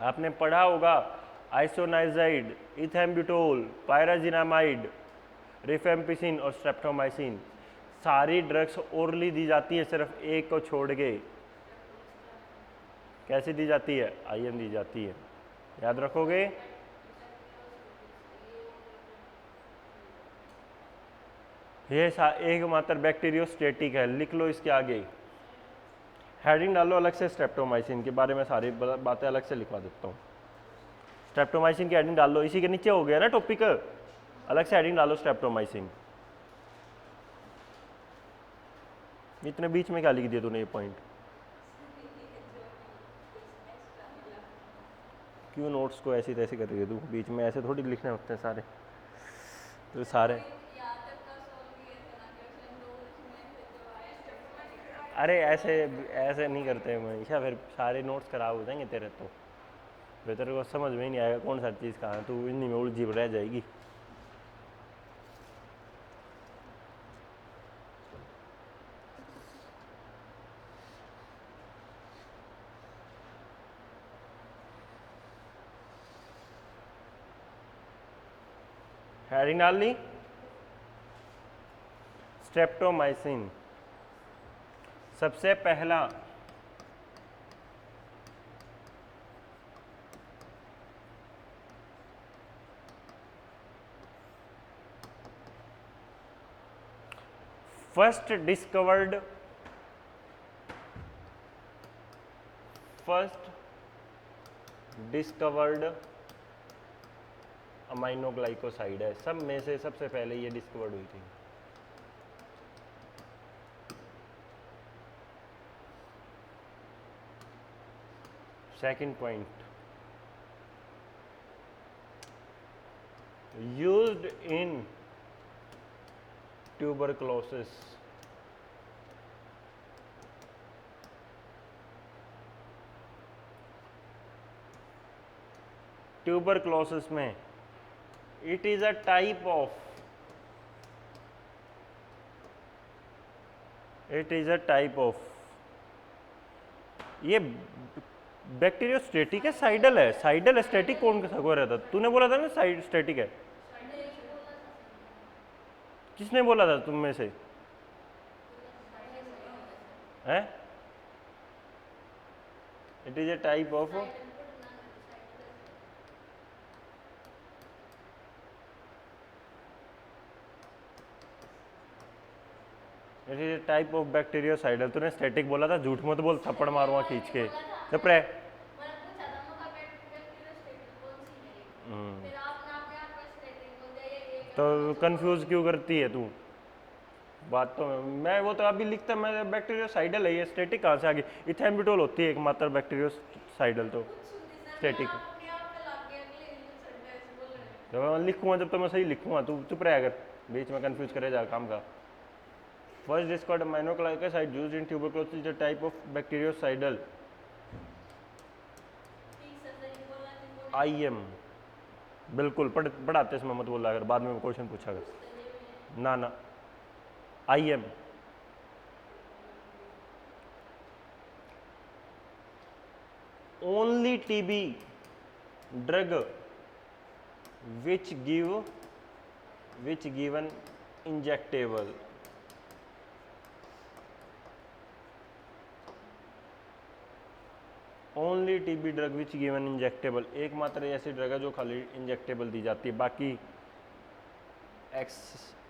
आपने पढ़ा होगा, आइसोनाइजाइड, इथेम्ब्यूटोल, पायराजिनामाइड, रिफेम्पिसिन और स्ट्रेप्टोमाइसिन, सारी ड्रग्स ओरली दी जाती है, सिर्फ एक को छोड़ के। कैसे दी जाती है? आईएम दी जाती है, याद रखोगे। ये एकमात्र बैक्टीरियोस्टेटिक है, लिख लो इसके आगे, हेडिंग डालो अलग से, स्ट्रेप्टोमाइसिन के बारे में सारी बातें अलग से लिखवा देता हूँ। स्ट्रेप्टोमाइसिन की हेडिंग डाल लो, इसी के नीचे हो गया ना टॉपिक, अलग से हेडिंग डालो स्ट्रेप्टोमाइसिन। इतने बीच में क्या लिख दिया तूने ये पॉइंट? क्यों नोट्स को ऐसी तैसी कर रही है तू? बीच में ऐसे थोड़ी लिखने होते हैं सारे, तो सारे अरे ऐसे ऐसे नहीं करते हमेशा, फिर सारे नोट्स खराब हो जाएंगे तेरे, तो फिर तेरे को समझ में ही नहीं आएगा कौन सा चीज़ कहाँ है, तू इन्हीं में उलझी रह जाएगी। हेडिंग डाल ली, स्ट्रेप्टोमाइसिन सबसे पहला फर्स्ट डिस्कवर्ड अमाइनोग्लाइकोसाइड है, सब में से सबसे पहले ये डिस्कवर्ड हुई थी। Second point, used in tuberculosis, tuberculosis में it is a type of, ये बैक्टीरियोस्टेटिक है, साइडल है। साइडल स्टेटिक कौन सा को रहता? तूने बोला था ना साइड स्टेटिक है, किसने बोला था तुम में से? है it is a type of, it is a type of bacteriocidal. तूने स्टेटिक बोला था, झूठ मत बोल, थप्पड़ मारूंगा खींच के, चुप रह। तो कंफ्यूज क्यों करती है तू? बात तो मैं वो तो अभी लिखता, मैं बैक्टीरियोसाइडल है, ये स्टेटिक कहाँ से आ गई? इथेम्ब्यूटोल होती है एकमात्र बैक्टीरियोसाइडल, तो स्टेटिक जब मैं लिखूंगा जब तो मैं सही लिखूंगा, तू चुप रहे, अगर बीच में कंफ्यूज करे जा काम का। First discovered aminoglycoside used in tuberculosis is a type of bactericidal IM. बिल्कुल पढ़ाते इसमें मत बोला अगर बाद में क्वेश्चन पूछा अगर, ना IM. Only TB drug which given injectable, only TB drug which given injectable, एकमात्र ऐसी ड्रग है जो खाली इंजेक्टेबल दी जाती है,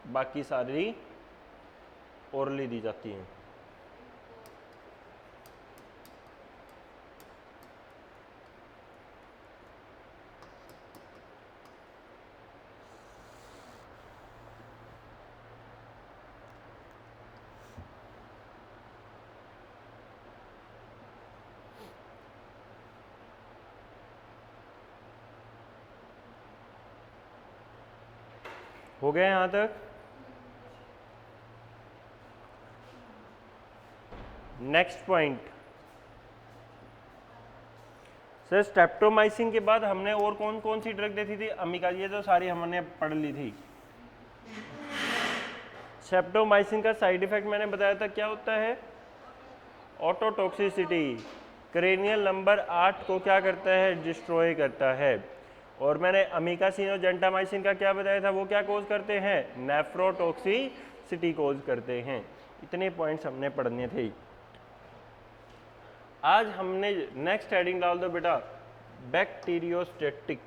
बाकी सारी ओरली दी जाती हैं। हो गया यहाँ तक? नेक्स्ट पॉइंट, सर स्ट्रेप्टोमाइसिन के बाद हमने और कौन कौन सी ड्रग देखी थी? अमिका, ये तो सारी हमने पढ़ ली थी। स्ट्रेप्टोमाइसिन का साइड इफेक्ट मैंने बताया था क्या होता है? ऑटोटॉक्सिसिटी। क्रेनियल नंबर 8 को क्या करता है? डिस्ट्रॉय करता है। और मैंने अमीकासिन और जेंटामाइसिन का क्या बताया था? वो क्या कोज करते हैं? नेफ्रोटॉक्सिसिटी कोज करते हैं। इतने पॉइंट्स हमने पढ़ने थे। आज हमने नेक्स्ट हेडिंग डाल दो बेटा, बैक्टीरियोस्टैटिक।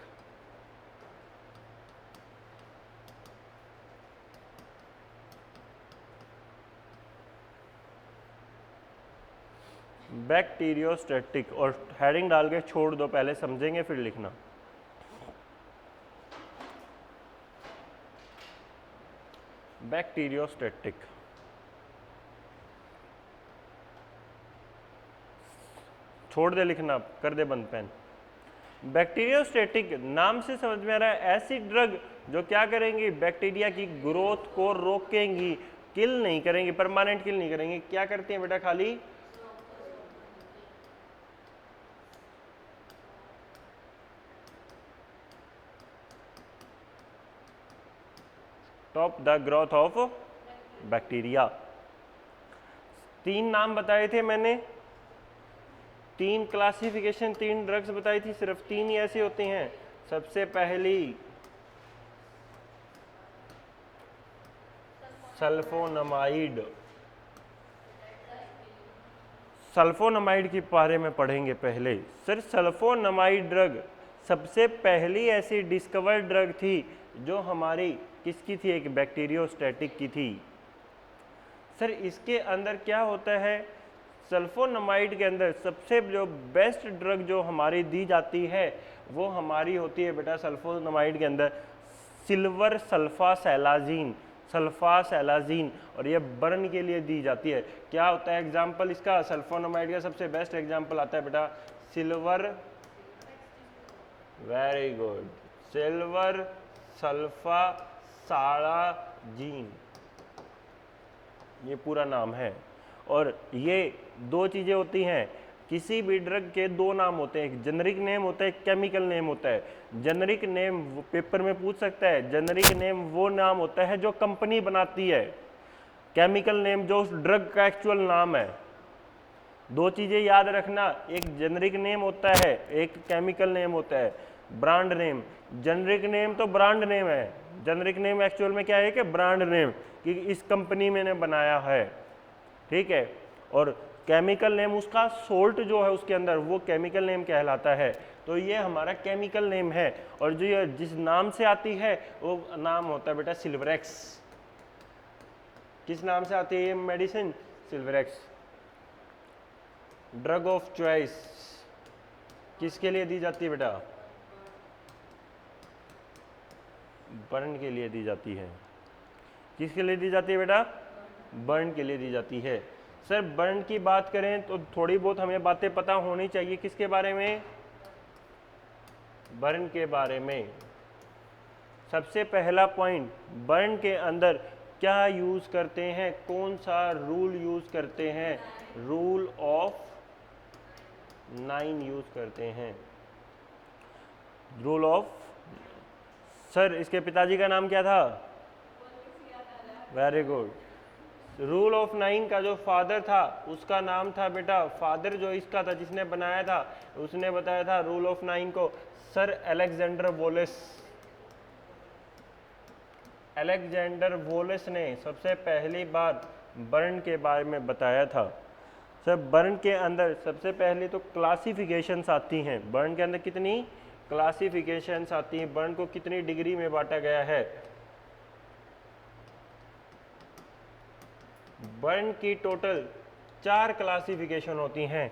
बैक्टीरियोस्टैटिक, और हेडिंग डाल के छोड़ दो, पहले समझेंगे फिर लिखना। बैक्टीरियोस्टैटिक, छोड़ दे लिखना, कर दे बंद पेन। बैक्टीरियोस्टैटिक नाम से समझ में आ रहा है, ऐसी ड्रग जो क्या करेंगी? बैक्टीरिया की ग्रोथ को रोकेंगी, किल नहीं करेंगी, परमानेंट किल नहीं करेंगी। क्या करती हैं बेटा? खाली stop the growth of bacteria. 3 नाम बताए थे मैंने, 3 क्लासिफिकेशन, 3 ड्रग्स बताई थी, सिर्फ 3 ही ऐसी होती हैं। सबसे पहली सल्फोनमाइड। सल्फोनमाइड के बारे में पढ़ेंगे पहले। सर सल्फोनमाइड ड्रग सबसे पहली ऐसी डिस्कवर्ड ड्रग थी जो हमारी किसकी थी? एक बैक्टीरियोस्टैटिक की थी। सर इसके अंदर क्या होता है? सल्फोनमाइड के अंदर सबसे जो बेस्ट ड्रग जो हमारी दी जाती है वो हमारी होती है बेटा सल्फोनमाइड के अंदर सिल्वर सल्फासैलाजीन, सल्फासैलाजीन, और ये बर्न के लिए दी जाती है। क्या होता है एग्जाम्पल इसका? सल्फोनमाइड का सबसे बेस्ट एग्जाम्पल आता है बेटा सिल्वर, वेरी गुड, सिल्वर सल्फासालाजीन, ये पूरा नाम है। और ये 2 चीज़ें होती हैं, किसी भी ड्रग के 2 नाम होते हैं, एक जेनरिक नेम होता है, एक केमिकल नेम होता है। जेनरिक नेम पेपर में पूछ सकता है, जेनरिक नेम वो नाम होता है जो कंपनी बनाती है, केमिकल नेम जो उस ड्रग का एक्चुअल नाम है। 2 चीज़ें याद रखना, एक जेनरिक नेम होता है, एक केमिकल नेम होता है। ब्रांड नेम, जेनरिक नेम तो ब्रांड नेम है, जेनरिक नेम एक्चुअल में क्या है कि ब्रांड नेम, कि इस कंपनी में ने बनाया है, ठीक है। और केमिकल नेम उसका सोल्ट जो है उसके अंदर वो केमिकल नेम कहलाता है। तो ये हमारा केमिकल नेम है। और जो ये जिस नाम से आती है वो नाम होता है बेटा सिल्वरेक्स। किस नाम से आती है ये medicine? Silverex. Drug of choice किसके लिए दी जाती है बेटा? बर्न के लिए दी जाती है। किसके लिए दी जाती है बेटा? बर्न के लिए दी जाती है। सर बर्न की बात करें तो थोड़ी बहुत हमें बातें पता होनी चाहिए। किसके बारे में? बर्न के बारे में। सबसे पहला पॉइंट, बर्न के अंदर क्या यूज करते हैं? कौन सा रूल यूज करते हैं? रूल ऑफ 9 यूज करते हैं। रूल ऑफ, सर इसके पिताजी का नाम क्या था? Very good. रूल ऑफ 9 का जो फादर था उसका नाम था बेटा, फादर जो इसका था जिसने बनाया था उसने बताया था रूल ऑफ 9 को sir Alexander Wallace. Alexander Wallace ने सबसे पहली बार बर्न के बारे में बताया था। सर बर्न के अंदर सबसे पहले तो क्लासिफिकेशंस आती हैं। बर्न के अंदर कितनी क्लासिफिकेशंस आती हैं? बर्न को कितनी डिग्री में बांटा गया है? बर्न की टोटल 4 क्लासिफिकेशन होती हैं।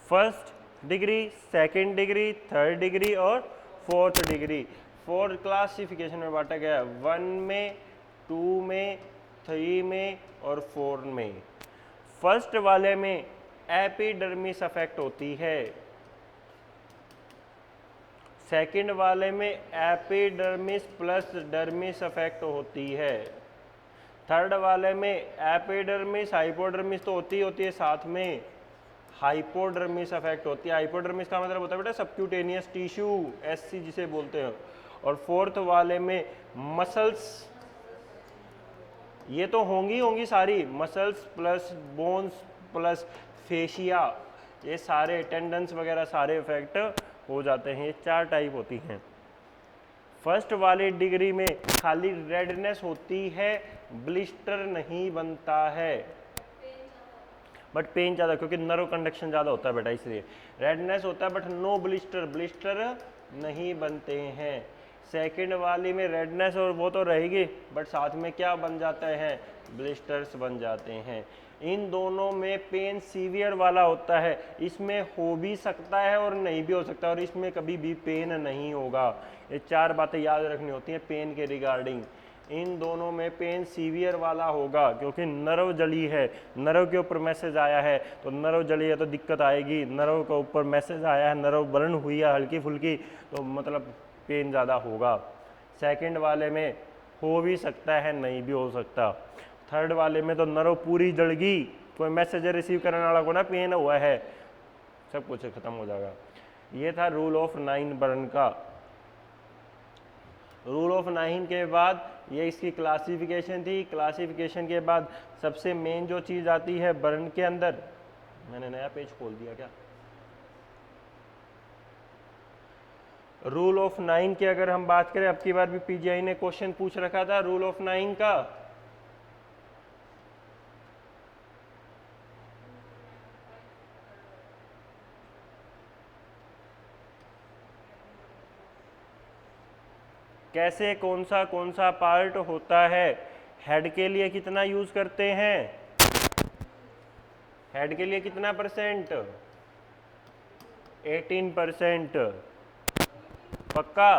First degree, second degree, third degree और फोर्थ डिग्री। 4 क्लासिफिकेशन में बांटा गया है, 1 में, 2 में, 3 में और 4 में। फर्स्ट वाले में एपिडर्मिस अफेक्ट होती है, सेकंड वाले में एपिडर्मिस प्लस डर्मिस अफेक्ट होती है, थर्ड वाले में एपिडर्मिस हाइपोडर्मिस तो होती है साथ में, हाइपोडर्मिस अफेक्ट होती है। हाइपोडर्मिस का मतलब होता है बेटा सबक्यूटेनियस टिश्यू, एससी जिसे बोलते हैं। और फोर्थ वाले में मसल्स, ये तो होंगी सारी, muscles plus bones plus fascia, ये सारे टेंडन्स वगैरह सारे इफेक्ट हो जाते हैं। ये 4 टाइप होती हैं। फर्स्ट वाली डिग्री में खाली रेडनेस होती है, ब्लिस्टर नहीं बनता है, बट पेन ज़्यादा, क्योंकि नर्व कंडक्शन ज़्यादा होता है बेटा, इसलिए रेडनेस होता है बट नो ब्लिस्टर, ब्लिस्टर नहीं बनते हैं। सेकंड वाली में रेडनेस और वो तो रहेगी, बट साथ में क्या बन जाते हैं, ब्लिस्टर्स बन जाते हैं। इन दोनों में पेन सीवियर वाला होता है, इसमें हो भी सकता है और नहीं भी हो सकता, और इसमें कभी भी पेन नहीं होगा। ये 4 बातें याद रखनी होती हैं पेन के रिगार्डिंग। इन दोनों में पेन सीवियर वाला होगा, क्योंकि नर्व जली है, नर्व के ऊपर मैसेज आया है, तो नर्व जली है तो दिक्कत आएगी। नर्व के ऊपर मैसेज आया है, नर्व बर्न हुई है हल्की फुल्की, तो मतलब पेन ज़्यादा होगा। सेकंड वाले में हो भी सकता है, नहीं भी हो सकता। थर्ड वाले में तो नर्व पूरी जल गई, कोई मैसेज रिसीव करने वाला को ना पेन हुआ है, सब कुछ खत्म हो जाएगा। ये था रूल ऑफ 9 बर्न का। रूल ऑफ 9 के बाद ये इसकी क्लासिफिकेशन थी। क्लासिफिकेशन के बाद सबसे मेन जो चीज़ आती है बर्न के अंदर, मैंने नया पेज खोल दिया क्या, रूल ऑफ 9 की अगर हम बात करें, अब की बार भी पीजीआई ने क्वेश्चन पूछ रखा था रूल ऑफ 9 का। कैसे कौन सा पार्ट होता है, हेड के लिए कितना यूज करते हैं, हेड के लिए कितना परसेंट, 18%। पक्का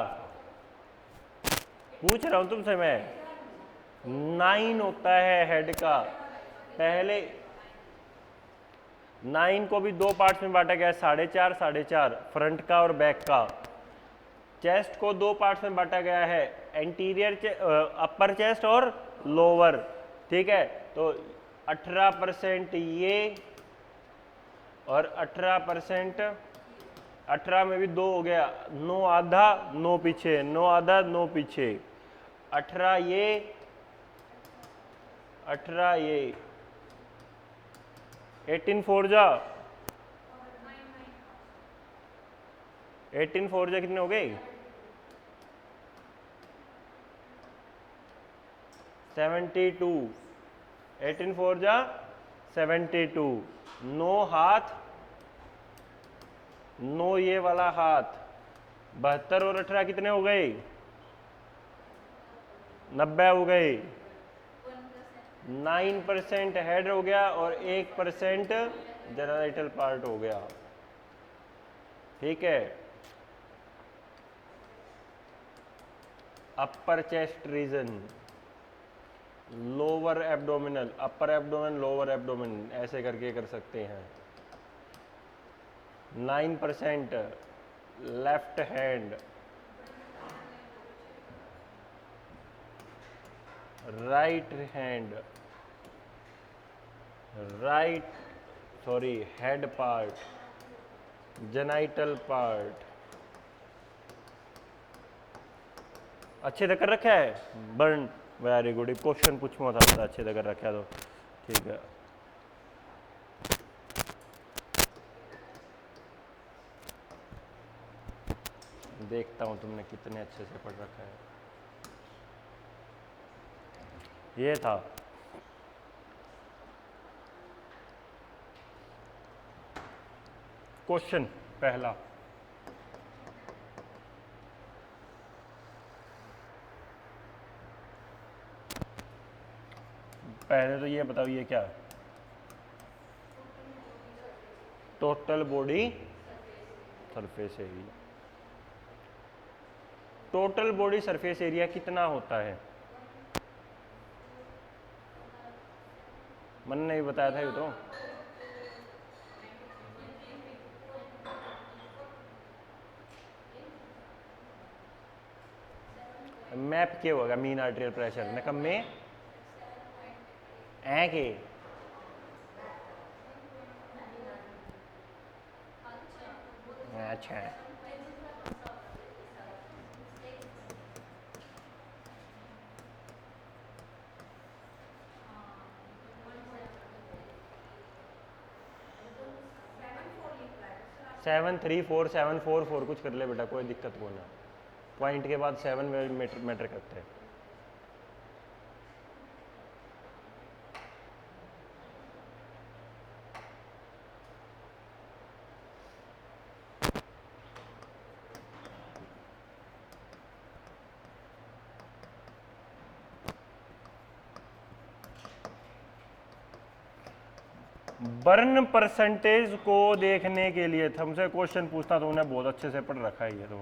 पूछ रहा हूं तुमसे मैं, 9 होता है हेड का। पहले 9 को भी 2 पार्ट्स में बांटा गया है, 4.5 4.5, फ्रंट का और बैक का। चेस्ट को 2 पार्ट्स में बांटा गया है, एंटीरियर अपर चेस्ट और लोअर, ठीक है। तो 18% ये और 18%, 18 में भी 2 हो गया, 9 आधा 9 पीछे, 9 आधा 9 पीछे, 18 ये 18 ये, 18 4 जा 18 4 जा कितने हो गए, 72, 18 4 जा 72, 9 हाथ, 9 ये वाला हाथ, 72 और 18 कितने हो गए, 90 हो गए। 9% हेड हो गया और 1% जेनिटल पार्ट हो गया, ठीक है। अपर chest region, lower abdominal, upper abdomen lower abdomen, ऐसे करके कर सकते हैं। 9% left hand, right hand, head part, genital part. अच्छे से कर रखा है बर्न, वेरी गुड। क्वेश्चन पूछूंगा था अच्छे से कर रखा है तो ठीक है। देखता हूं तुमने कितने अच्छे से पढ़ रखा है। ये था क्वेश्चन पहला। पहले तो ये बताओ ये क्या है, total body surface area. Total body surface area कितना होता है, मन ने भी बताया था ये तो। मैप क्या होगा, मीन आर्टेरियल प्रेशर नकम में ऐ के अच्छा है। Seven three four seven four four कुछ कर ले बेटा, कोई दिक्कत को ना। पॉइंट के बाद 7 मैटर करते हैं। बर्न परसेंटेज को देखने के लिए हमसे क्वेश्चन पूछता तो उन्हें बहुत अच्छे से पढ़ रखा है ये तो।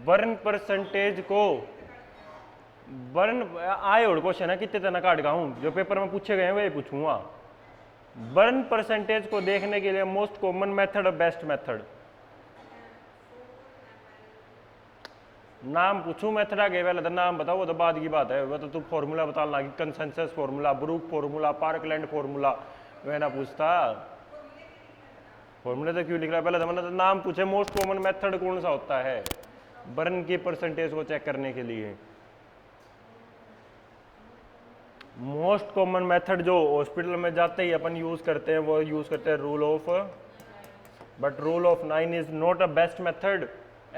बर्न परसेंटेज को बर्न आए और क्वेश्चन है कितने तना काट का हूं, जो पेपर में पूछे गए हैं वही पूछूंगा। बर्न परसेंटेज को देखने के लिए मोस्ट कॉमन मेथड और बेस्ट मेथड, नाम पूछूं मेथड आगे पहले तो नाम बताओ, वो तो बाद की बात है। वो तो तू फॉर्मूला बताने लगी, consensus formula, Brooke formula, Parkland formula, वह ना पूछता। फॉर्मूले तो क्यों लिख रहा है, पहले तो मैंने तो नाम पूछे मोस्ट कॉमन मेथड कौन सा होता है बर्न की परसेंटेज को चेक करने के लिए। मोस्ट कॉमन मेथड जो हॉस्पिटल में जाते ही अपन यूज करते हैं वो यूज करते हैं rule of, but rule of 9 is not a best method.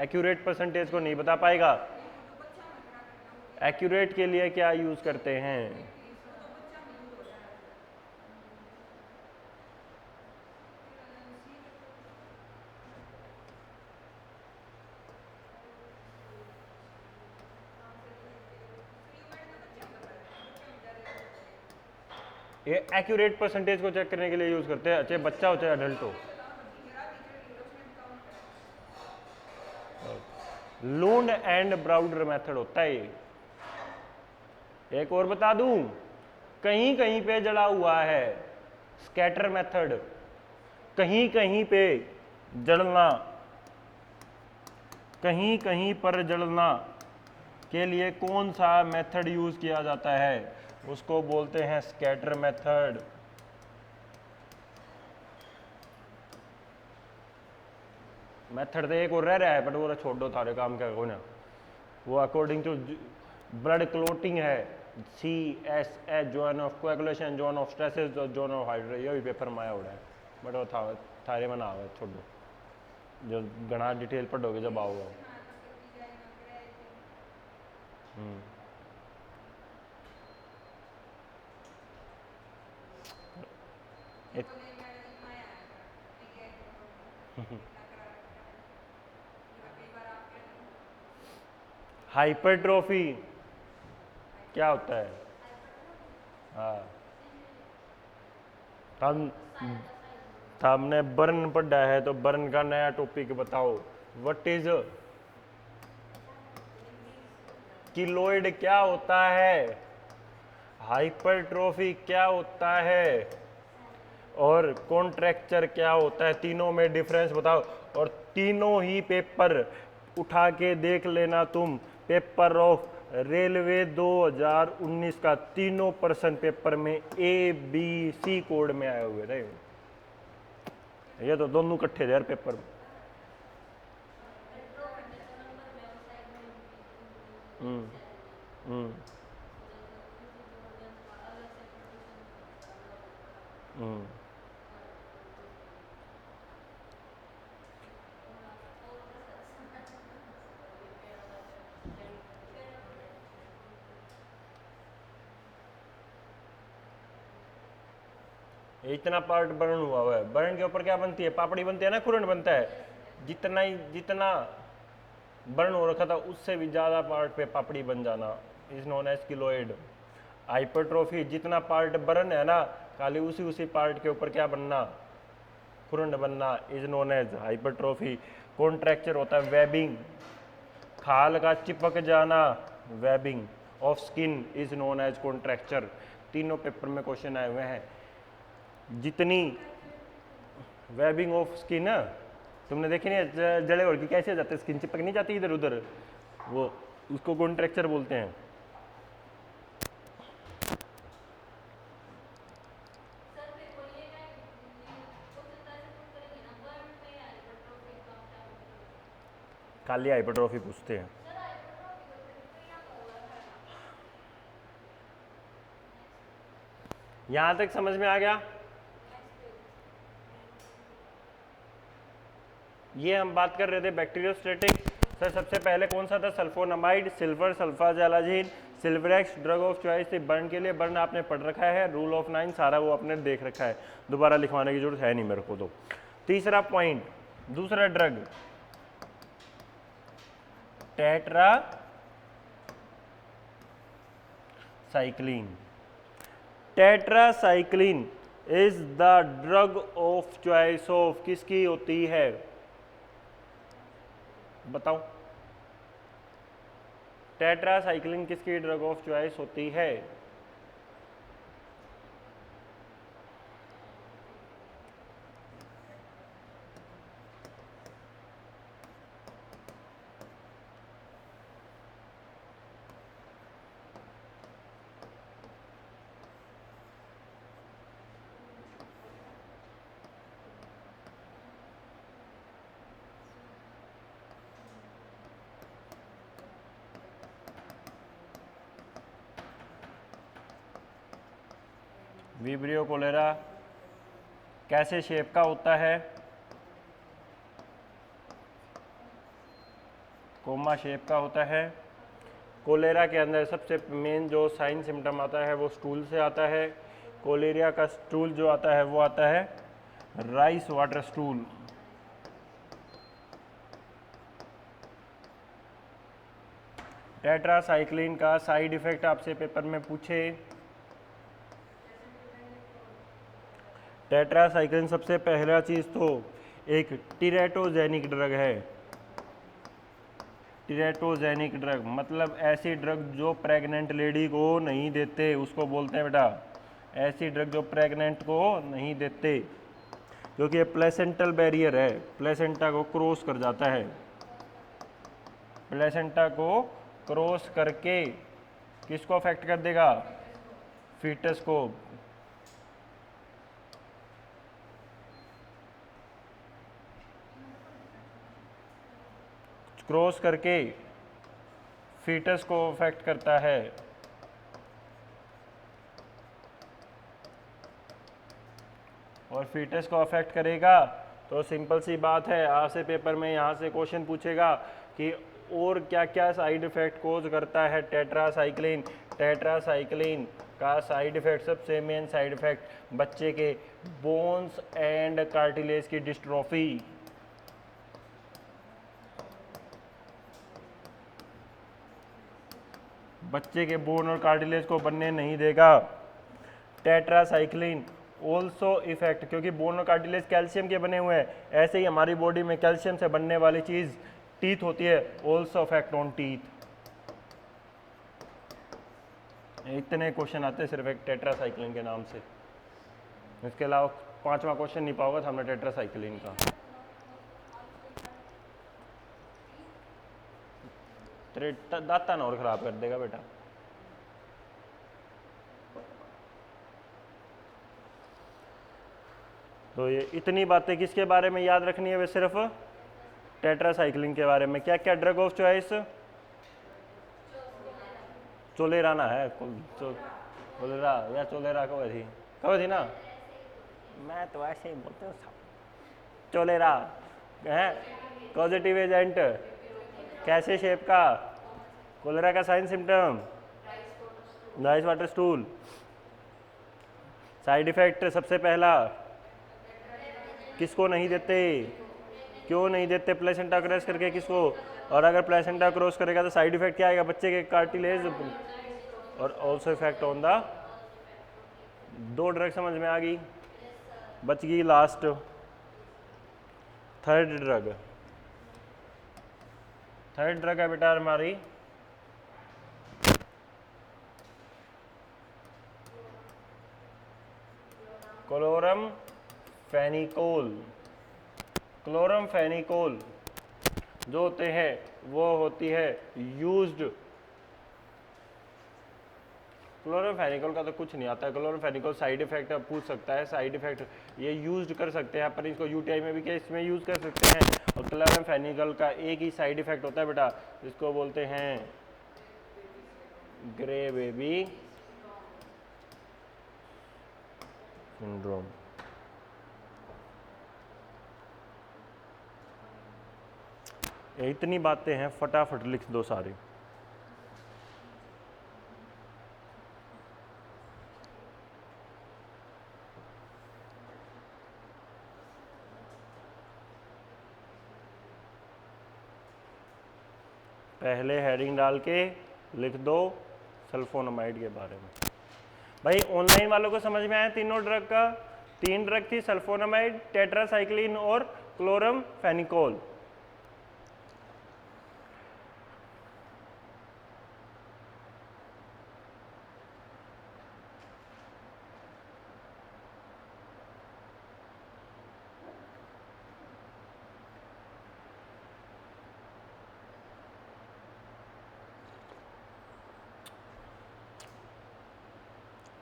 Accurate percentage को नहीं बता पाएगा। एक्यूरेट के लिए क्या यूज करते हैं, ये एक्यूरेट परसेंटेज को चेक करने के लिए यूज करते हैं, चाहे बच्चा हो चाहे अडल्ट हो। लूंड एंड ब्राउडर मेथड होता है ये। एक और बता दूं, कहीं कहीं पे जड़ा हुआ है स्कैटर मेथड, कहीं कहीं पे जड़ना, कहीं कहीं पर जड़ना के लिए कौन सा मेथड यूज किया जाता है, उसको बोलते हैं स्कैटर मेथड। मेथड तो एक और रह रहा है बट वो छोड़ दो, थारे काम क्या हो ना। वो अकॉर्डिंग टू ब्लड क्लोटिंग है, CSH zone of coagulation, zone of stresses, zone of हाइड्रे, ये भी पेपर में आया हुआ है बट वो थारे में ना आवे, छोड़ दो, जो घना डिटेल पढ़ोगे जब आओगे। हाइपरट्रोफी क्या होता है, हाँ हमने बर्न पढ़ा है तो बर्न का नया टॉपिक बताओ। व्हाट इज किलोइड, क्या होता है हाइपरट्रोफी, क्या होता है और कॉन्ट्रैक्चर क्या होता है, तीनों में डिफरेंस बताओ। और तीनों ही पेपर उठा के देख लेना तुम, पेपर ऑफ रेलवे 2019 का तीनों पर्सन पेपर में ABC कोड में आए हुए थे। ये तो दोनों इकट्ठे थे यार पेपर में। हम्म इतना पार्ट बर्न हुआ हुआ है। बर्न के ऊपर क्या बनती है, पापड़ी बनती है ना, खुरन बनता है। जितना बर्न हो रखा था उससे भी ज़्यादा पार्ट पे पापड़ी बन जाना is known as keloid. Hypertrophy, जितना पार्ट बर्न है ना खाली उसी पार्ट के ऊपर क्या बनना, खुरन बनना is known as hypertrophy. Contracture होता है वेबिंग, खाल का चिपक जाना, webbing of skin is known as contracture. तीनों पेपर में क्वेश्चन आए हुए हैं। जितनी वेबिंग ऑफ स्किन तुमने देखी नहीं, जड़े ओढ़ की कैसे जाते, स्किन चिपक नहीं जाती इधर उधर, वो उसको कॉन्ट्रैक्चर बोलते हैं। खाली हाइपरट्रॉफी पूछते हैं। यहां तक समझ में आ गया? ये हम बात कर रहे थे बैक्टीरियोस्टैटिक। सर सबसे पहले कौन सा था? Sulfonamide, silver, sulfasalazine, Silverex. Drug of choice से बर्न के लिए, बर्न आपने पढ़ रखा है, रूल ऑफ 9 सारा वो आपने देख रखा है, दोबारा लिखवाने की जरूरत है नहीं मेरे को। तो तीसरा पॉइंट, दूसरा drug tetra cyclin. Tetracycline is the drug of choice of किसकी होती है? बताओ, टेट्रासाइक्लिन किसकी ड्रग ऑफ चॉइस होती है? विब्रियो कोलेरा कैसे शेप का होता है? कोमा शेप का होता है। कोलेरा के अंदर सबसे मेन जो साइन सिम्टम आता है वो स्टूल से आता है। कोलेरिया का स्टूल जो आता है वो आता है राइस वाटर स्टूल। टेट्रासाइक्लिन का साइड इफेक्ट आपसे पेपर में पूछे। टेट्रासाइक्लिन सबसे पहला चीज तो एक टीरेटोजेनिक ड्रग है। टीरेटोजेनिक ड्रग मतलब ऐसी ड्रग जो प्रेग्नेंट लेडी को नहीं देते, उसको बोलते हैं बेटा ऐसी ड्रग जो प्रेग्नेंट को नहीं देते, क्योंकि ये प्लेसेंटल बैरियर है, प्लेसेंटा को क्रॉस कर जाता है। प्लेसेंटा को क्रॉस करके किसको अफेक्ट कर देगा? फीटस को। क्रॉस करके फीटस को अफेक्ट करता है। और फीटस को अफेक्ट करेगा तो सिंपल सी बात है, आपसे पेपर में यहाँ से क्वेश्चन पूछेगा कि और क्या क्या साइड इफेक्ट कोज करता है टेट्रासाइक्लिन। टेट्रासाइक्लिन का साइड इफेक्ट, सबसे मेन साइड इफेक्ट बच्चे के बोन्स एंड कार्टिलेज की डिस्ट्रोफी। बच्चे के बोन और कार्टिलेज को बनने नहीं देगा। टेट्रासाइक्लिन ऑल्सो इफेक्ट, क्योंकि बोन और कार्टिलेज कैल्शियम के बने हुए हैं, ऐसे ही हमारी बॉडी में कैल्शियम से बनने वाली चीज टीथ होती है, ऑल्सो इफेक्ट ऑन टीथ। इतने क्वेश्चन आते हैं सिर्फ एक टेट्रासाइक्लिन के नाम से। इसके अलावा पांचवा क्वेश्चन नहीं पाओगे हमने टेट्रासाइक्लिन का। तेरे दाता ना और खराब कर देगा बेटा। तो ये इतनी बातें किसके बारे में याद रखनी है? वे सिर्फ टेट्रासाइक्लिन के बारे में। क्या क्या ड्रग ऑफ चॉइस? चोलेराना है, चोलेरा या चोलेरा कब थी ना, मैं तो ऐसे ही बोलते हूँ। चोलेरा है पॉजिटिव एजेंट, कैसे शेप का? कोलेरा का sign symptom rice water stool. Side effect सबसे पहला किसको नहीं देते? क्यों नहीं देते? प्लेसेंटा क्रॉस करके किसको? और अगर प्लेसेंटा क्रॉस करेगा तो साइड इफेक्ट क्या आएगा? बच्चे के कार्टिलेज और ऑल्सो इफेक्ट ऑन द। दो ड्रग समझ में आ गई, बच गई last third drug. Third drug है बेटा हमारी क्लोरम फेनिकोल। क्लोरम फेनिकोल जो होते हैं वो होती है यूज्ड क्लोरोफेनिकोल का तो कुछ नहीं आता है। क्लोरोफेनिकोल साइड इफेक्ट आप पूछ सकता है, साइड इफेक्ट ये यूज कर सकते हैं अपन इसको यूटीआई में भी केस में यूज कर सकते हैं। और क्लोरोफेनिकोल का एक ही साइड इफेक्ट होता है बेटा, जिसको बोलते हैं ग्रे बेबी सिंड्रोम। इतनी बातें हैं, फटाफट लिख दो सारी। पहले हेडिंग डाल के लिख दो सल्फोनामाइड के बारे में। भाई ऑनलाइन वालों को समझ में आया तीनों ड्रग का? 3 ड्रग थी, सल्फोनामाइड, टेट्रासाइक्लिन और क्लोरमफेनिकोल।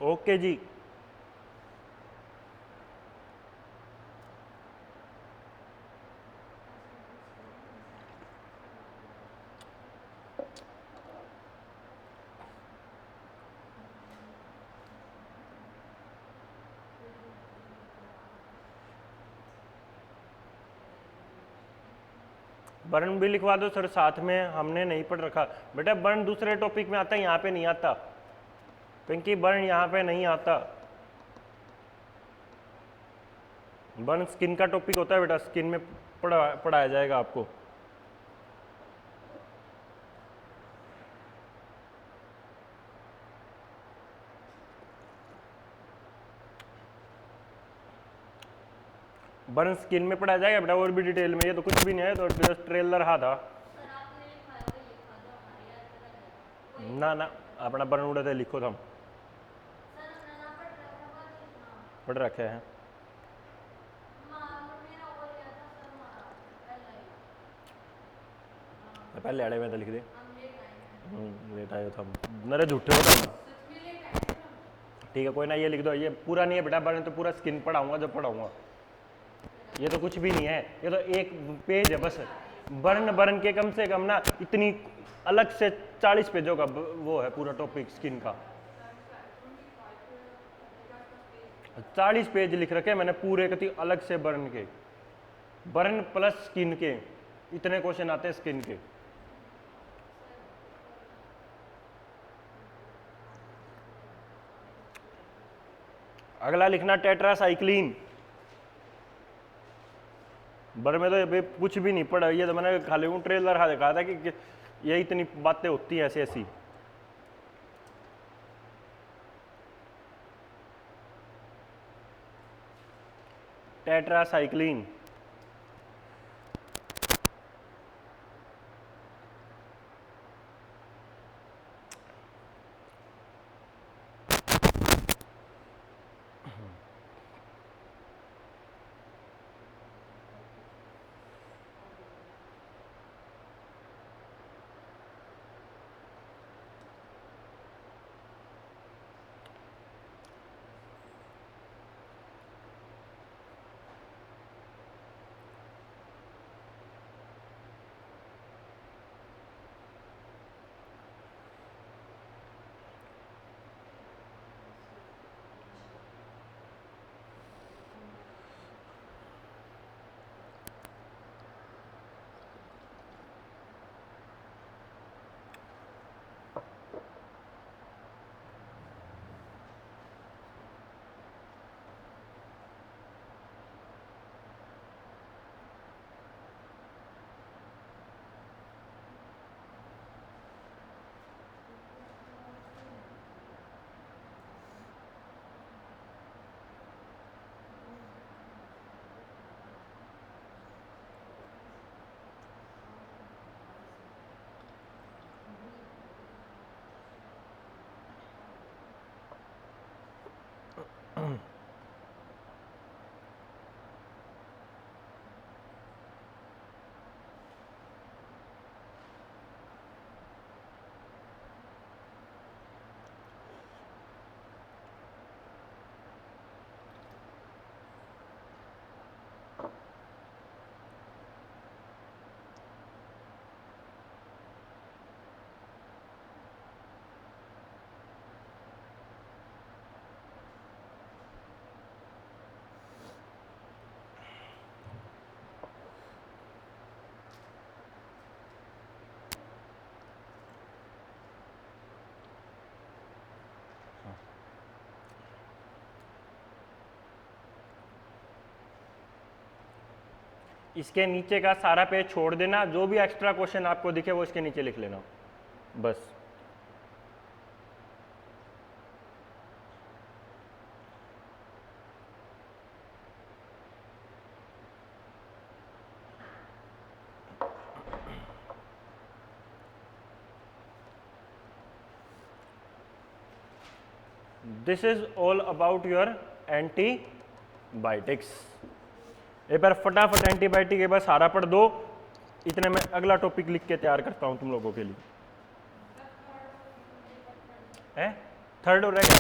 ओके जी। बर्न भी लिखवा दो सर साथ में, हमने नहीं पढ़ रखा बेटा। बर्न दूसरे टॉपिक में आता है, यहाँ पे नहीं आता। पिंकी बर्न यहाँ पे नहीं आता। बर्न स्किन का टॉपिक होता है बेटा, स्किन में पढ़ाया जाएगा आपको। बर्न स्किन में पढ़ाया जाएगा बेटा और भी डिटेल में। ये तो कुछ भी नहीं है, तो जस्ट ट्रेलर रहा था। सर आपने लिखा है वही लिखा दो, हमारे याद कर रहे हो। ना ना, अपना बर्न उड़ा थे लिखो तुम। सर अपना नाम पढ़ रहा था, बात लिखना। पढ़ रखे हैं। मेरा वो लिया था सर, हमारा पहला ही। तो पहले अड़े में तो लिख दे। हम लेट आए हैं। लेट आए हो तुम, नरे झूठे हो तुम। सच में लेट आए थे हम। ठीक है कोई ना, ये लिख दो। ये पूरा नहीं है बेटा बर्न, तो पूरा स्किन पढ़ाऊंगा जब पढ़ाऊंगा। ये तो कुछ भी नहीं है, ये तो एक पेज है बस। बर्न बर्न के कम से कम ना इतनी अलग से 40 पेजों का वो है पूरा टॉपिक स्किन का। 40 पेज लिख रखे मैंने पूरे कति अलग से बर्न के। बर्न प्लस स्किन के इतने क्वेश्चन आते हैं स्किन के। अगला लिखना टेट्रासाइक्लिन। बर्न में तो ये कुछ भी नहीं पढ़ा, ये तो मैंने खाली ट्रेलर दिखाया था कि ये इतनी बातें होती हैं ऐसी ऐसी। टेट्रासाइक्लिन इसके नीचे का सारा पेज छोड़ देना, जो भी एक्स्ट्रा क्वेश्चन आपको दिखे वो इसके नीचे लिख लेना बस। This is all about your antibiotics. एक बार फटाफट एंटीबायोटिक एक बार सारा पढ़ दो, इतने में अगला टॉपिक लिख के तैयार करता हूं तुम लोगों के लिए। है थर्ड हो रहेगा।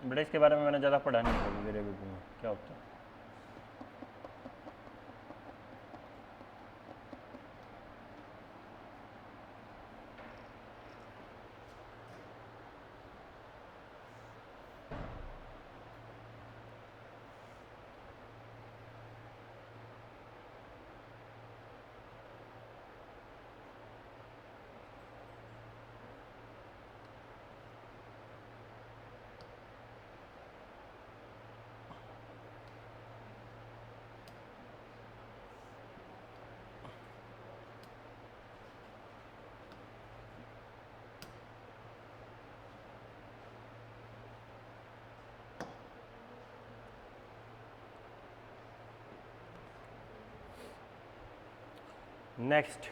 बेटा इसके बारे में मैंने ज़्यादा पढ़ा नहीं है मेरे बुक में क्या होता है। नेक्स्ट,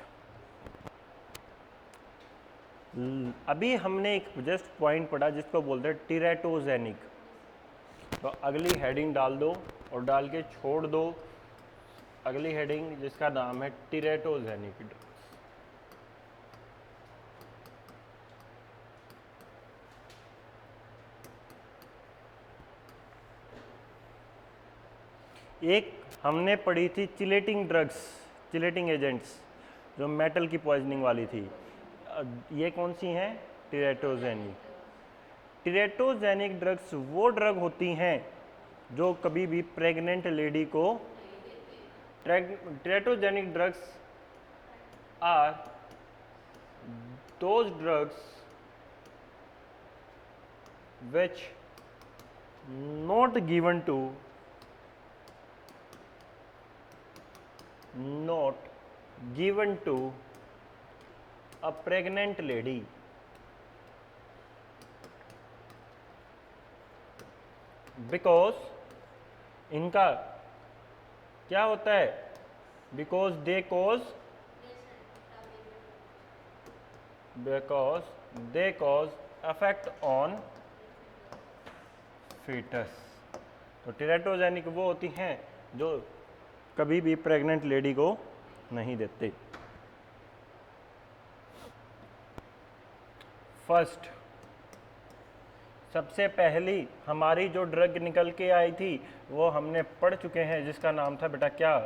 अभी हमने एक जस्ट पॉइंट पढ़ा जिसको बोलते हैं टीरेटोजेनिक। तो अगली हेडिंग डाल दो और डाल के छोड़ दो अगली हेडिंग जिसका नाम है टीरेटोजेनिक। एक हमने पढ़ी थी चिलेटिंग ड्रग्स, चिलेटिंग एजेंट्स जो मेटल की पॉइजनिंग वाली थी। ये कौन सी हैं? टीरेटोजेनिक। टीरेटोजेनिक ड्रग्स वो ड्रग होती हैं जो कभी भी प्रेग्नेंट लेडी को, teratogenic drugs are those drugs which not given to a pregnant lady because इनका क्या होता है? because they cause effect on fetus। तो टीरेटोजेनिक वो होती हैं जो कभी भी प्रेग्नेंट लेडी को नहीं देते। फर्स्ट, सबसे पहली हमारी जो ड्रग निकल के आई थी वो हमने पढ़ चुके हैं जिसका नाम था बेटा क्या?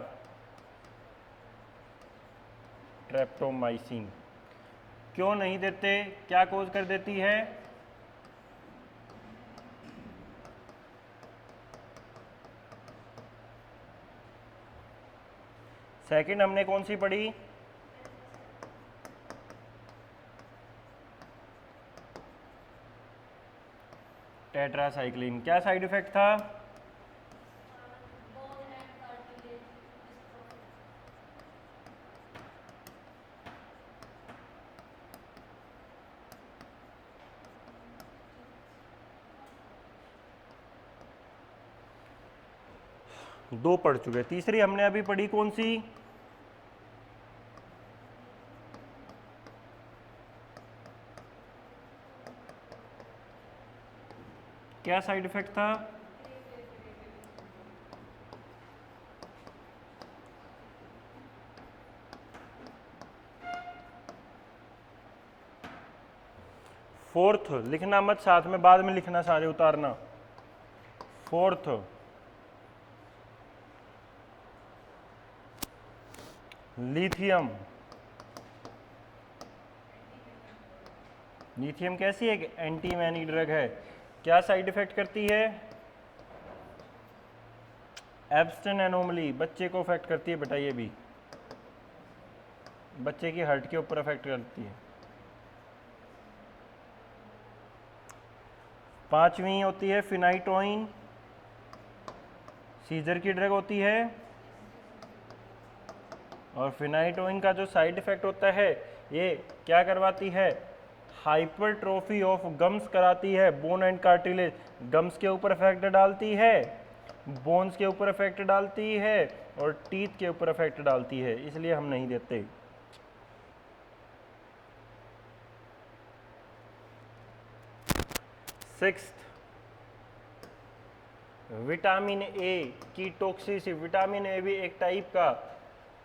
ट्रेप्टोमाइसिन। क्यों नहीं देते? क्या कोज कर देती है? सेकंड हमने कौन सी पढ़ी? टेट्रासाइक्लिन। क्या साइड इफेक्ट था? 2 पढ़ चुके। तीसरी हमने अभी पढ़ी कौन सी? क्या साइड इफेक्ट था? फोर्थ लिखना मत, साथ में बाद में लिखना, सारे उतारना। Fourth lithium. लिथियम कैसी है? एंटी मैनी ड्रग है। क्या साइड इफेक्ट करती है? एब्स्टन एनोमली, बच्चे को अफेक्ट करती है बेटा, ये भी बच्चे की हार्ट के ऊपर अफेक्ट करती है। 5वीं होती है फिनाइटोइन, सीजर की ड्रग होती है। और फिनाइटोइन का जो साइड इफेक्ट होता है, ये क्या करवाती है? हाइपरट्रोफी ऑफ गम्स कराती है, बोन एंड कार्टिलेज। गम्स के ऊपर इफेक्ट डालती है, बोन्स के ऊपर इफेक्ट डालती है, और टीथ के ऊपर इफेक्ट डालती है, इसलिए हम नहीं देते। सिक्स्थ, विटामिन ए की टॉक्सिसिटी। विटामिन ए भी एक टाइप का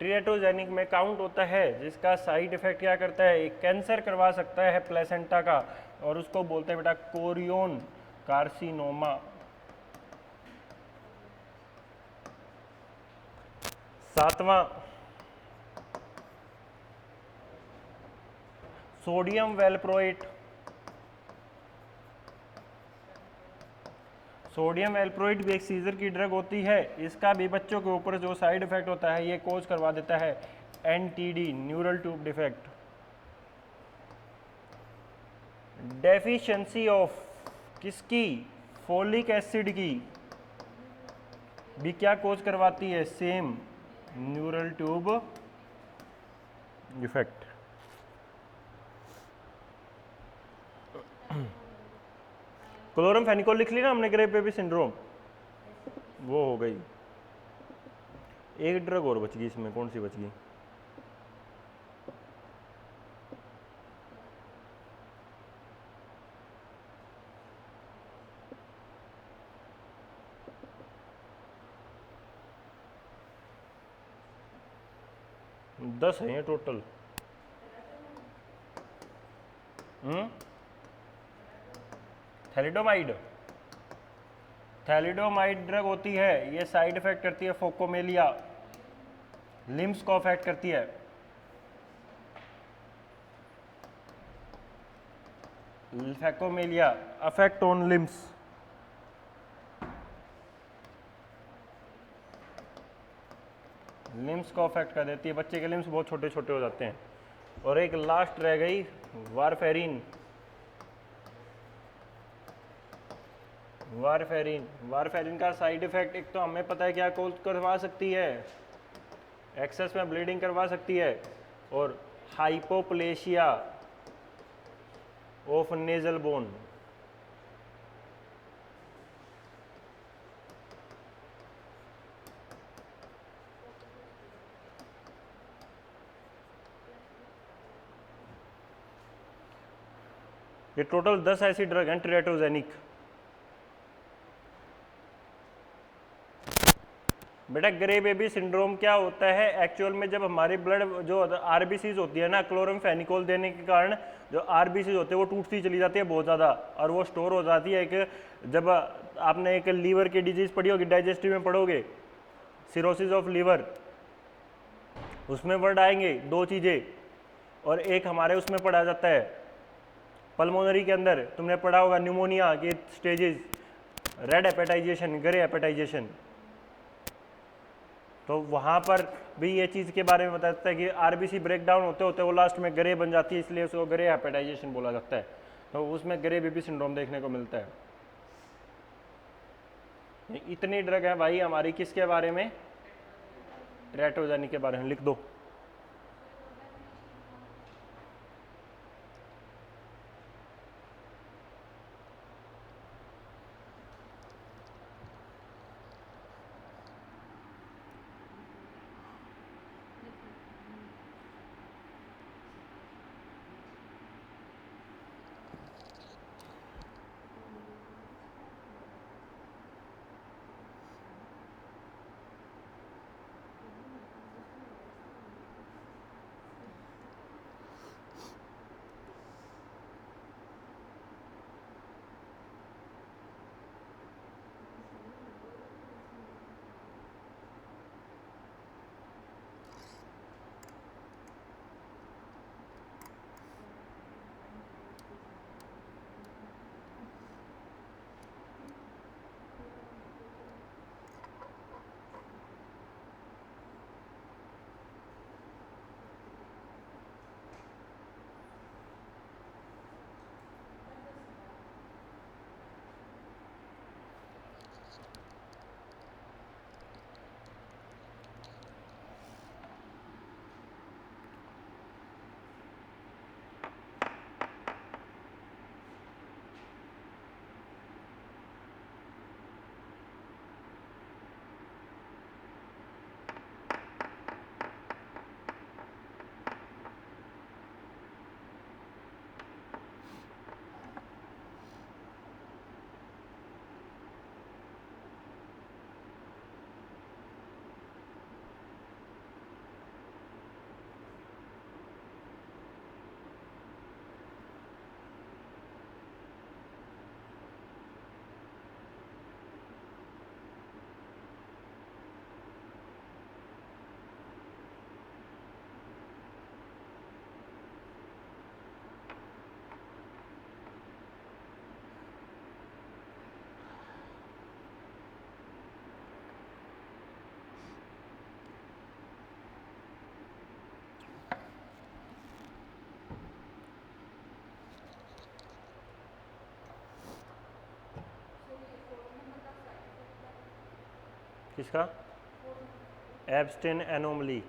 टेरेटोजेनिक में काउंट होता है, जिसका साइड इफेक्ट क्या करता है? एक कैंसर करवा सकता है प्लेसेंटा का, और उसको बोलते हैं बेटा कोरियन कार्सिनोमा। सातवां, सोडियम वेलप्रोएट। सोडियम वेलप्रोएट भी एक सीजर की ड्रग होती है। इसका भी बच्चों के ऊपर जो साइड इफेक्ट होता है, ये कोज करवा देता है NTD, neural tube defect. Deficiency of किसकी? फोलिक एसिड की भी क्या कोज करवाती है? Same, neural tube defect. Chloramphenicol लिख ली ना हमने, ग्रे बेबी सिंड्रोम, वो हो गई। एक ड्रग और बच गई इसमें, कौन सी बच गई? दस है ये टोटल। थैलिडोमाइड। थैलिडोमाइड ड्रग होती है, ये साइड इफेक्ट करती है फोकोमेलिया, लिम्स को अफेक्ट करती है। फैकोमेलिया, अफेक्ट ऑन लिम्स। लिम्स को अफेक्ट कर देती है, बच्चे के लिम्स बहुत छोटे छोटे हो जाते हैं। और एक लास्ट रह गई वारफेरिन। वारफेरिन, वारफेरिन का साइड इफेक्ट एक तो हमें पता है क्या कॉज करवा सकती है? एक्सेस में ब्लीडिंग करवा सकती है, और हाइपोप्लेशिया ऑफ नेजल बोन। ये टोटल 10 ऐसी ड्रग हैं टेरेटोजेनिक। बेटा ग्रे बेबी सिंड्रोम क्या होता है एक्चुअल में? जब हमारी ब्लड जो आरबीसीज होती है ना, क्लोरमफेनिकोल देने के कारण जो आरबीसीज होते हैं वो टूटती चली जाती है बहुत ज़्यादा, और वो स्टोर हो जाती है। एक जब आपने एक लीवर की डिजीज़ पढ़ी होगी, डाइजेस्टिव में पढ़ोगे, सिरोसिस ऑफ लीवर, उसमें वर्ड आएंगे 2 चीज़ें, और एक हमारे उसमें पढ़ा जाता है पल्मोनरी के अंदर, तुमने पढ़ा होगा न्यूमोनिया के stages, red hepatization, grey hepatization. तो वहाँ पर भी ये चीज़ के बारे में बताता है कि आरबीसी ब्रेक डाउन होते होते वो लास्ट में ग्रे बन जाती है, इसलिए उसको ग्रे हेपेटाइजेशन बोला जाता है। तो उसमें ग्रे बेबी सिंड्रोम देखने को मिलता है। इतनी ड्रग है भाई हमारी, किसके बारे में? टेरेटोजेनिक के बारे में। लिख दो। किसका? Abstain anomaly.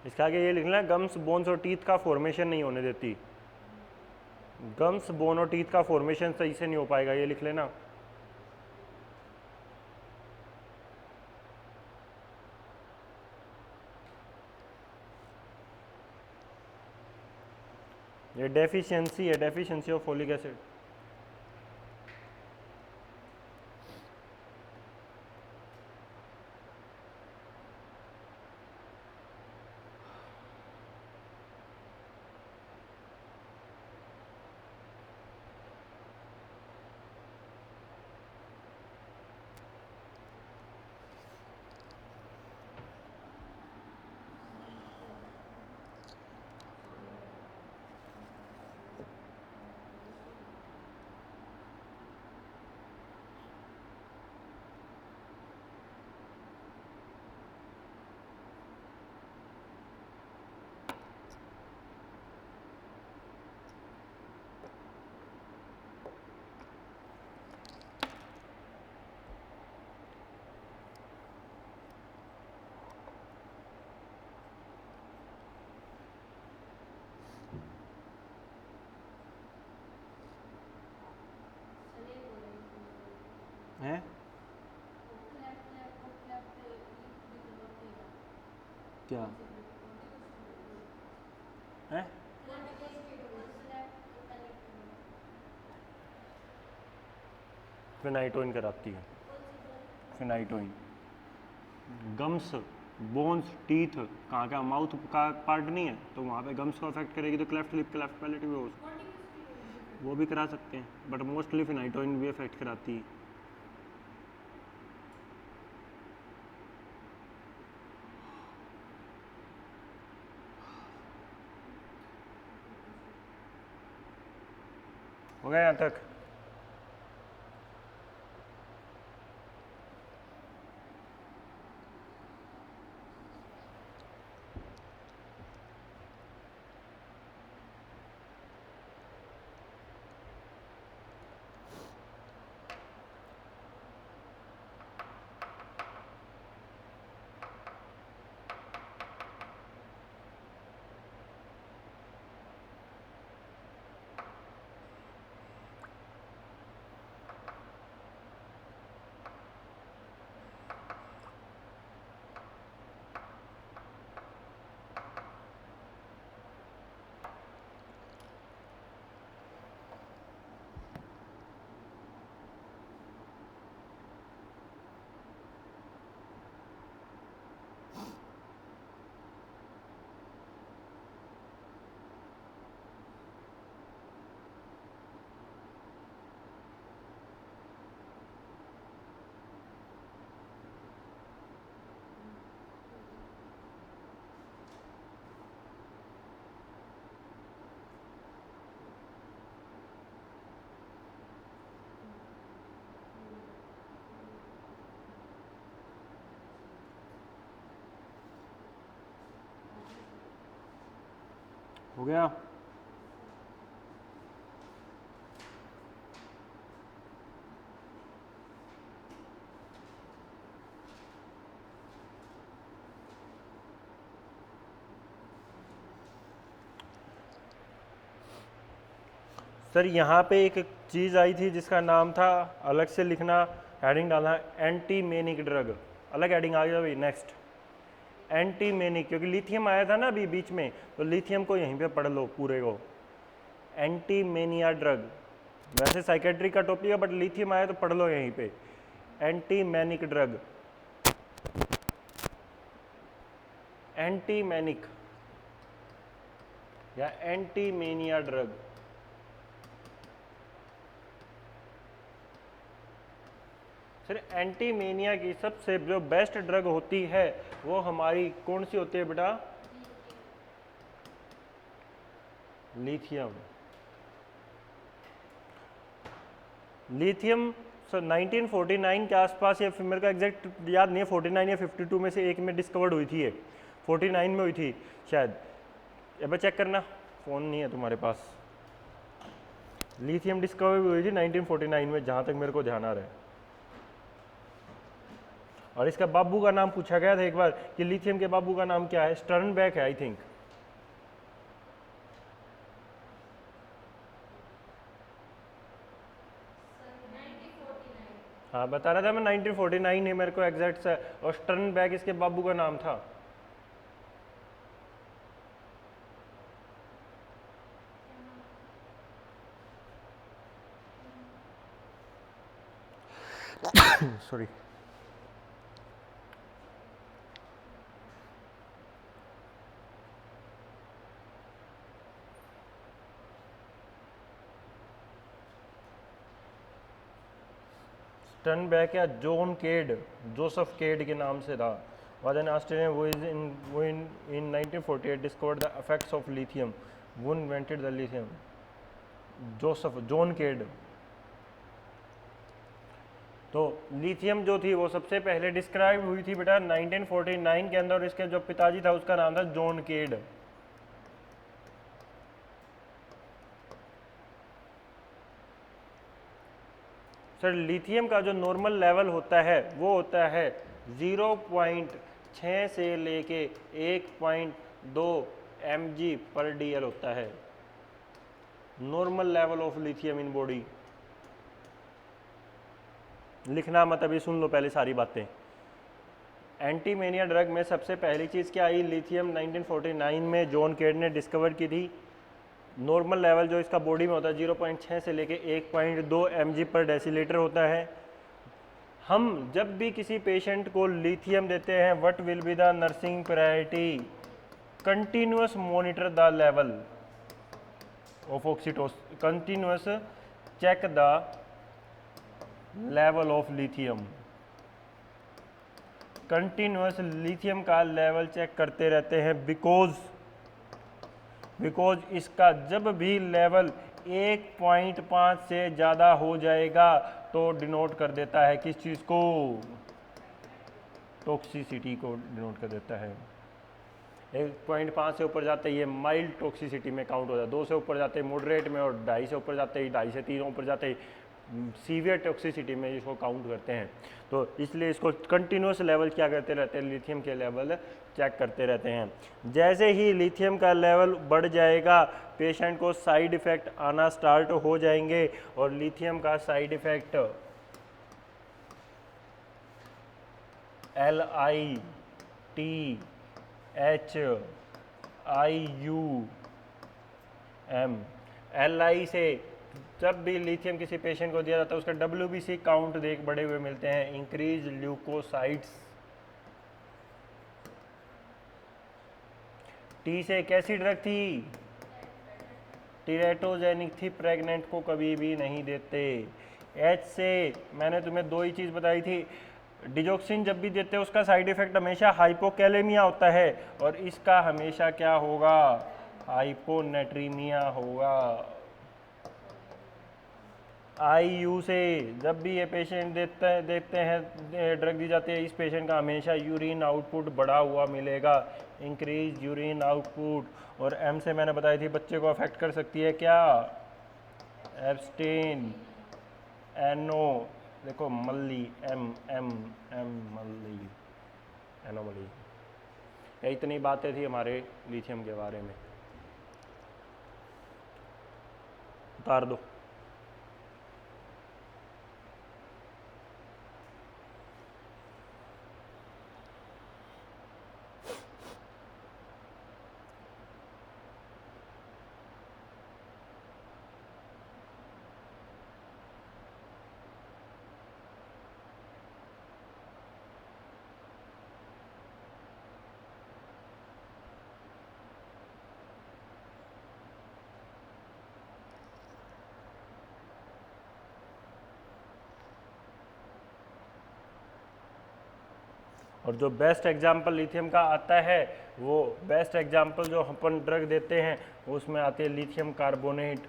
इसका आगे ये लिखना है, गम्स बोन्स और टीथ का फॉर्मेशन नहीं होने देती। गम्स बोन और टीथ का फॉर्मेशन सही से नहीं हो पाएगा, ये लिख लेना। ये डेफिशिएंसी है, डेफिशिएंसी ऑफ फोलिक एसिड। हैं? क्या है? फिनाइटोइन कराती है, फिनाइटोइन। गम्स बोन्स टीथ कहाँ का, माउथ का पार्ट नहीं है, तो वहाँ पे गम्स को अफेक्ट करेगी, तो क्लेफ्ट लिप क्लेफ्ट पैलेट भी वो भी करा सकते हैं, बट मोस्टली फिनाइटोइन भी अफेक्ट कराती है। हो गया यहाँ तक? हो गया? सर यहाँ पे एक चीज़ आई थी जिसका नाम था, अलग से लिखना, हेडिंग डालना एंटी मेनिक ड्रग, अलग हेडिंग आ गया भाई। नेक्स्ट एंटी मेनिक, क्योंकि लिथियम आया था ना अभी बीच में, तो लिथियम को यहीं पे पढ़ लो पूरे को। एंटी मेनिया ड्रग, वैसे साइकेट्रिक का टॉपिक है बट लिथियम आया तो पढ़ लो यहीं पे। एंटी मेनिक ड्रग, एंटीमैनिक या एंटीमेनिया ड्रग। सर एंटीमेनिया की सबसे जो बेस्ट ड्रग होती है वो हमारी कौन सी होती है बेटा? लिथियम। लिथियम सर 1949 के आसपास, या फिर मेरे को एग्जैक्ट याद नहीं है, 49 या 52 में से एक में डिस्कवर्ड हुई थी ये, 49 में हुई थी शायद। अब चेक करना, फ़ोन नहीं है तुम्हारे पास। लिथियम डिस्कवर हुई थी 1949 में, जहाँ तक मेरे को ध्यान आ रहा है। और इसका बाबू का नाम पूछा गया था एक बार कि लिथियम के बाबू का नाम क्या है? स्टर्नबैक है आई थिंक। हाँ बता रहा था मैं, 1949 है मेरे को एग्जैक्ट सा, और स्टर्नबैक इसके बाबू का नाम था। सॉरी। स्टर्नबैक या जॉन केड, जोसेफ केड के नाम से था। was an Australian who in 1948 discovered the effects of lithium, who invented the lithium? Joseph John Cade. तो लिथियम जो थी वो सबसे पहले डिस्क्राइब हुई थी बेटा 1949 के अंदर, और इसके जो पिताजी था उसका नाम था जॉन केड। सर लिथियम का जो नॉर्मल लेवल होता है वो होता है 0.6 से लेके 1.2 mg/dl होता है normal level of lithium in body. लिखना मत, अभी सुन लो पहले सारी बातें। एंटीमेनिया ड्रग में सबसे पहली चीज़ क्या आई? लिथियम 1949 में जॉन केड ने डिस्कवर की थी। नॉर्मल लेवल जो इसका बॉडी में होता है 0.6 से लेके 1.2 mg/डेसीलीटर होता है। हम जब भी किसी पेशेंट को लिथियम देते हैं, what will be the nursing priority? Continuous monitor the level of oxytocin, continuous check the level of lithium. Continuous lithium का लेवल चेक करते रहते हैं, बिकॉज इसका जब भी लेवल 1.5 से ज़्यादा हो जाएगा तो डिनोट कर देता है किस चीज़ को? टॉक्सिसिटी को डिनोट कर देता है। 1.5 से ऊपर जाते ही ये माइल्ड टॉक्सिसिटी में काउंट होता है, 2 से ऊपर जाते ही मॉडरेट में, और 2.5 से ऊपर जाते ही 2.5 से 3 ऊपर जाते ही सीवियर टॉक्सिसिटी में इसको काउंट करते हैं। तो इसलिए इसको कंटिन्यूस लेवल क्या करते रहते हैं? लिथियम के लेवल चेक करते रहते हैं। जैसे ही लिथियम का लेवल बढ़ जाएगा पेशेंट को साइड इफ़ेक्ट आना स्टार्ट हो जाएंगे, और लिथियम का साइड इफ़ेक्ट LITHIUM। LI से जब भी लिथियम किसी पेशेंट को दिया जाता है उसका WBC काउंट देख बड़े हुए मिलते हैं, इंक्रीज ल्यूकोसाइट्स। टी से कैसी ड्रग थी? टीरेटोजेनिक थी, प्रेग्नेंट को कभी भी नहीं देते। एच से मैंने तुम्हें 2 ही चीज़ बताई थी, डिजोक्सिन जब भी देते हैं उसका साइड इफेक्ट हमेशा हाइपोकैलेमिया होता है, और इसका हमेशा क्या होगा? हाइपोनेट्रीमिया होगा। IU से जब भी ये पेशेंट देखते हैं ड्रग दी जाती है, इस पेशेंट का हमेशा यूरिन आउटपुट बढ़ा हुआ मिलेगा, इंक्रीज यूरिन आउटपुट। और M से मैंने बताई थी बच्चे को अफेक्ट कर सकती है क्या? एब्सटेन। NO देखो मल्ली, M मल्ली, एनोमली। ये इतनी बातें थी हमारे लिथियम के बारे में। उतार दो। और जो बेस्ट एग्जाम्पल लिथियम का आता है, वो बेस्ट एग्जाम्पल जो अपन ड्रग देते हैं उसमें आती है लिथियम कार्बोनेट।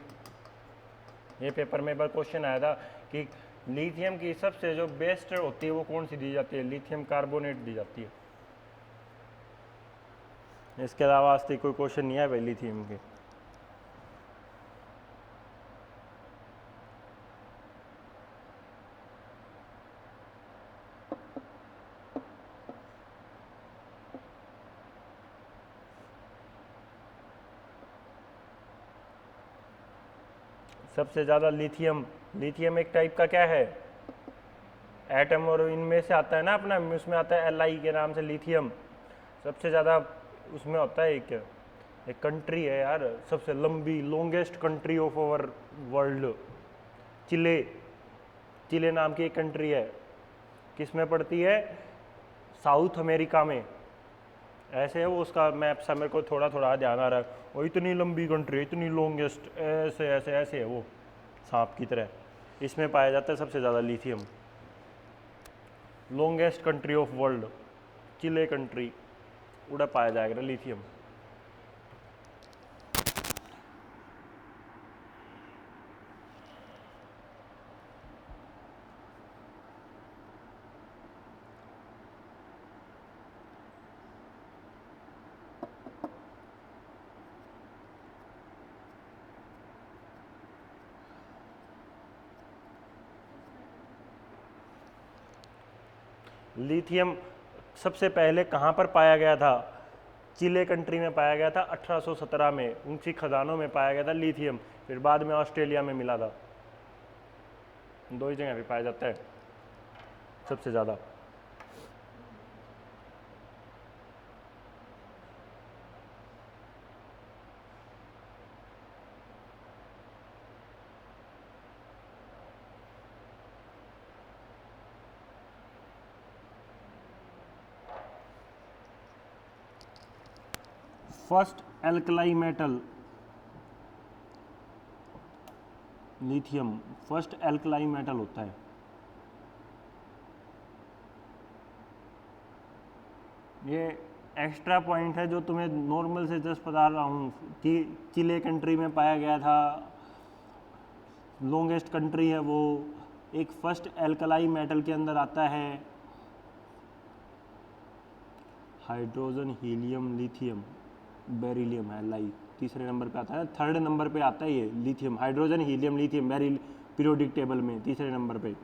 ये पेपर में एक बार क्वेश्चन आया था कि लिथियम की सबसे जो बेस्ट होती है वो कौन सी दी जाती है, लिथियम कार्बोनेट दी जाती है। इसके अलावा आज तक कोई क्वेश्चन नहीं आया भाई लिथियम के। सबसे ज़्यादा लिथियम, लिथियम एक टाइप का क्या है, एटम, और इनमें से आता है ना अपना, उसमें आता है Li के नाम से लिथियम। सबसे ज़्यादा उसमें होता है एक कंट्री है यार, सबसे लंबी longest country of our world, Chile. Chile नाम की एक कंट्री है, किस में पड़ती है, साउथ अमेरिका में। ऐसे है वो, उसका मैप सा मेरे को थोड़ा थोड़ा ध्यान आ रहा है। और इतनी लंबी कंट्री, इतनी लॉन्गेस्ट, ऐसे ऐसे ऐसे है वो, सांप की तरह। इसमें पाया जाता है सबसे ज़्यादा lithium. Longest country of world, Chile country, उड़ा पाया जाएगा लिथियम। लिथियम सबसे पहले कहाँ पर पाया गया था, चिले कंट्री में पाया गया था 1817 में, उनकी खदानों में पाया गया था लिथियम। फिर बाद में ऑस्ट्रेलिया में मिला था। दो ही जगह पे पाया जाता है सबसे ज़्यादा। First alkali metal lithium, first alkali metal होता है। ये एक्स्ट्रा पॉइंट है जो तुम्हें नॉर्मल से जस्ट बता रहा हूँ कि चिले कंट्री में पाया गया था, लॉन्गेस्ट कंट्री है वो, एक फर्स्ट एल्कलाई मेटल के अंदर आता है हाइड्रोजन, हीलियम, लिथियम, बेरिलियम है लाई, तीसरे नंबर पे आता है। थर्ड नंबर पे आता है ये lithium, hydrogen, helium, lithium, beryl periodic table में तीसरे नंबर पे।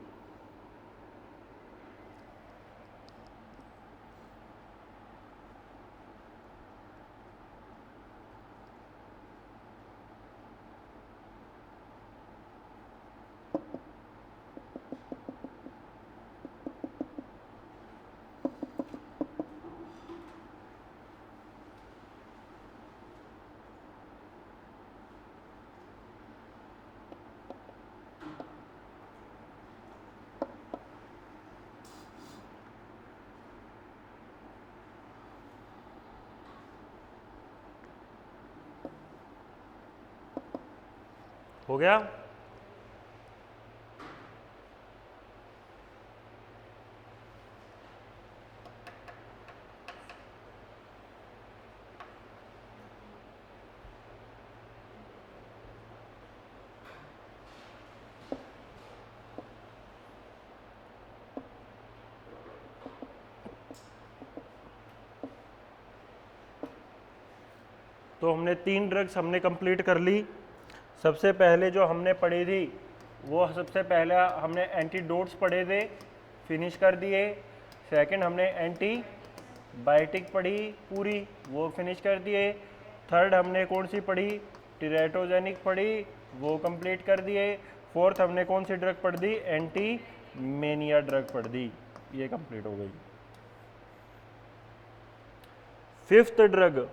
हो गया। तो हमने 3 ड्रग्स हमने कंप्लीट कर ली। सबसे पहले जो हमने पढ़ी थी वो सबसे पहले हमने एंटीडोट्स पढ़े थे, फिनिश कर दिए। सेकंड हमने एंटीबायोटिक पढ़ी पूरी, वो फिनिश कर दिए। थर्ड हमने कौन सी पढ़ी, टेराटोजेनिक पढ़ी, वो कंप्लीट कर दिए। फोर्थ हमने कौन सी ड्रग पढ़ दी, एंटी मेनिया ड्रग पढ़ दी, ये कंप्लीट हो गई। फिफ्थ ड्रग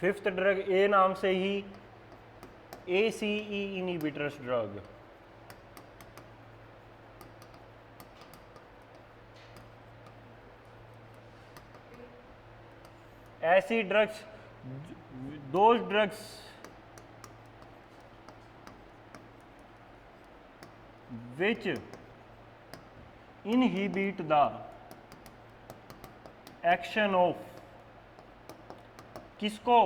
फिफ्थ ड्रग ए नाम से ही ACE इनहिबिटर्स ड्रग। ऐसी drugs those drugs which inhibit the action of, किसको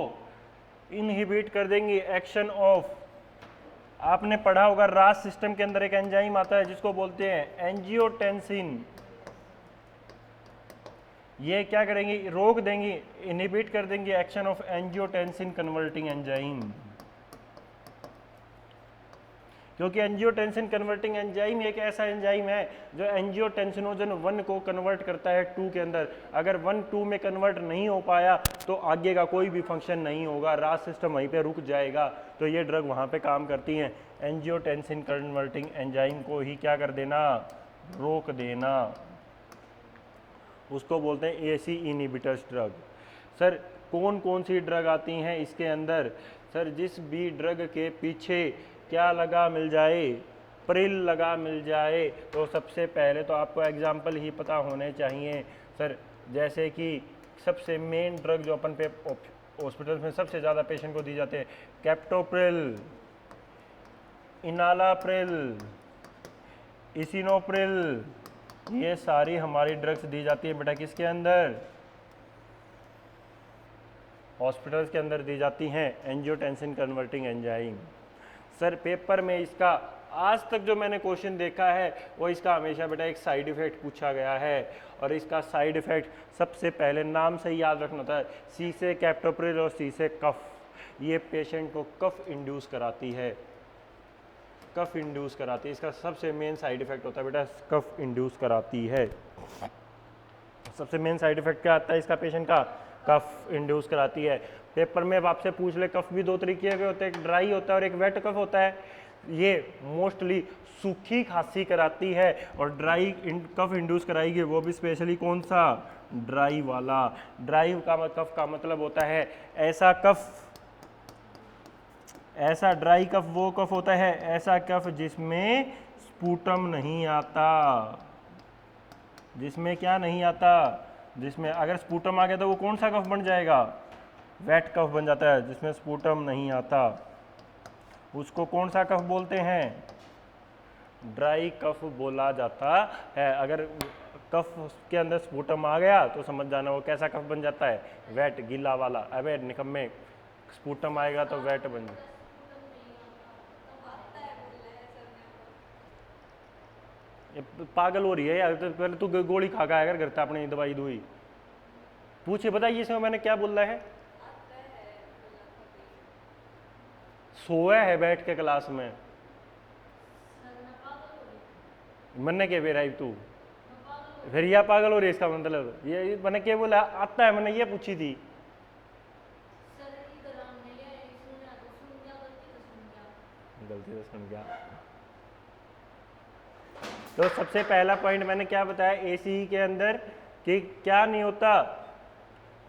इनहिबिट कर देंगे? Action of. आपने पढ़ा होगा रास सिस्टम के अंदर एक एंजाइम आता है जिसको बोलते हैं एंजियोटेंसिन। ये क्या करेंगे? रोक देंगे, इनहिबिट कर देंगे action of angiotensin converting enzyme. क्योंकि एंजियोटेंसिन कन्वर्टिंग एंजाइम एक ऐसा एंजाइम है जो एंजियोटेंसिनोजन 1 को कन्वर्ट करता है 2 के अंदर। अगर 1 2 में कन्वर्ट नहीं हो पाया तो आगे का कोई भी फंक्शन नहीं होगा, रास सिस्टम वहीं पे रुक जाएगा। तो ये ड्रग वहाँ पे काम करती हैं। एंजियोटेंसिन कन्वर्टिंग एंजाइम को ही क्या कर देना? रोक देना। उसको बोलते हैं एसी इनहिबिटर्स ड्रग। सर कौन कौन सी ड्रग आती हैं इसके अंदर? सर जिस भी ड्रग के पीछे क्या लगा मिल जाए, प्रिल लगा मिल जाए, तो सबसे पहले तो आपको एग्जाम्पल ही पता होने चाहिए। सर जैसे कि सबसे मेन ड्रग जो अपन पे हॉस्पिटल में सबसे ज़्यादा पेशेंट को दी जाते हैं, कैप्टोप्रिल, इनालाप्रिल, इसिनोप्रिल, ये सारी हमारी ड्रग्स दी जाती है बेटा किसके अंदर? हॉस्पिटल्स के अंदर दी जाती हैं angiotensin converting enzyme. Sir paper में इसका आज तक जो मैंने क्वेश्चन देखा है वो इसका हमेशा बेटा एक साइड इफेक्ट पूछा गया है, और इसका साइड इफेक्ट सबसे पहले नाम से ही याद रखना था, सी से कैप्टोप्रिल और सी से कफ। ये पेशेंट को कफ इंड्यूस कराती है, कफ इंड्यूस कराती है। इसका सबसे मेन साइड इफेक्ट होता है बेटा कफ इंड्यूस कराती है। सबसे मेन साइड इफेक्ट क्या आता है इसका पेशेंट का? कफ इंड्यूस कराती है। पेपर में अब आपसे पूछ ले, कफ भी 2 तरीके के होते हैं, एक ड्राई होता है और एक वेट कफ होता है। ये मोस्टली सूखी खांसी कराती है, और ड्राई कफ इंड्यूस कराएगी वो भी स्पेशली कौन सा? ड्राई वाला। ड्राई कफ का मतलब होता है ऐसा कफ, ऐसा ड्राई कफ वो कफ होता है, ऐसा कफ जिसमें स्पूटम नहीं आता। जिसमें क्या नहीं आता? जिसमें अगर स्पूटम आ गया तो वो कौन सा कफ बन जाएगा? वेट कफ बन जाता है। जिसमें स्पूटम नहीं आता उसको कौन सा कफ बोलते हैं? ड्राई कफ बोला जाता है। अगर कफ के अंदर स्पूटम आ गया तो समझ जाना वो कैसा कफ बन जाता है? वेट, गीला वाला। अबे निकम्मे, स्पूटम आएगा तो वेट बन जाए। पागल हो रही है यार, तो पहले तू गोली खा के आया कर करता अपनी दवाई दुई। पूछे बताइए इसमें मैंने क्या बोला है? सोया है बैठ के क्लास में। मैंने क्या बेरा तू फिर यह पागल हो रही है इसका मतलब? ये मैंने क्या बोला? आता है, मैंने ये पूछी थी। गलती से सुन गया। तो सबसे पहला पॉइंट मैंने क्या बताया एसी के अंदर कि क्या नहीं होता?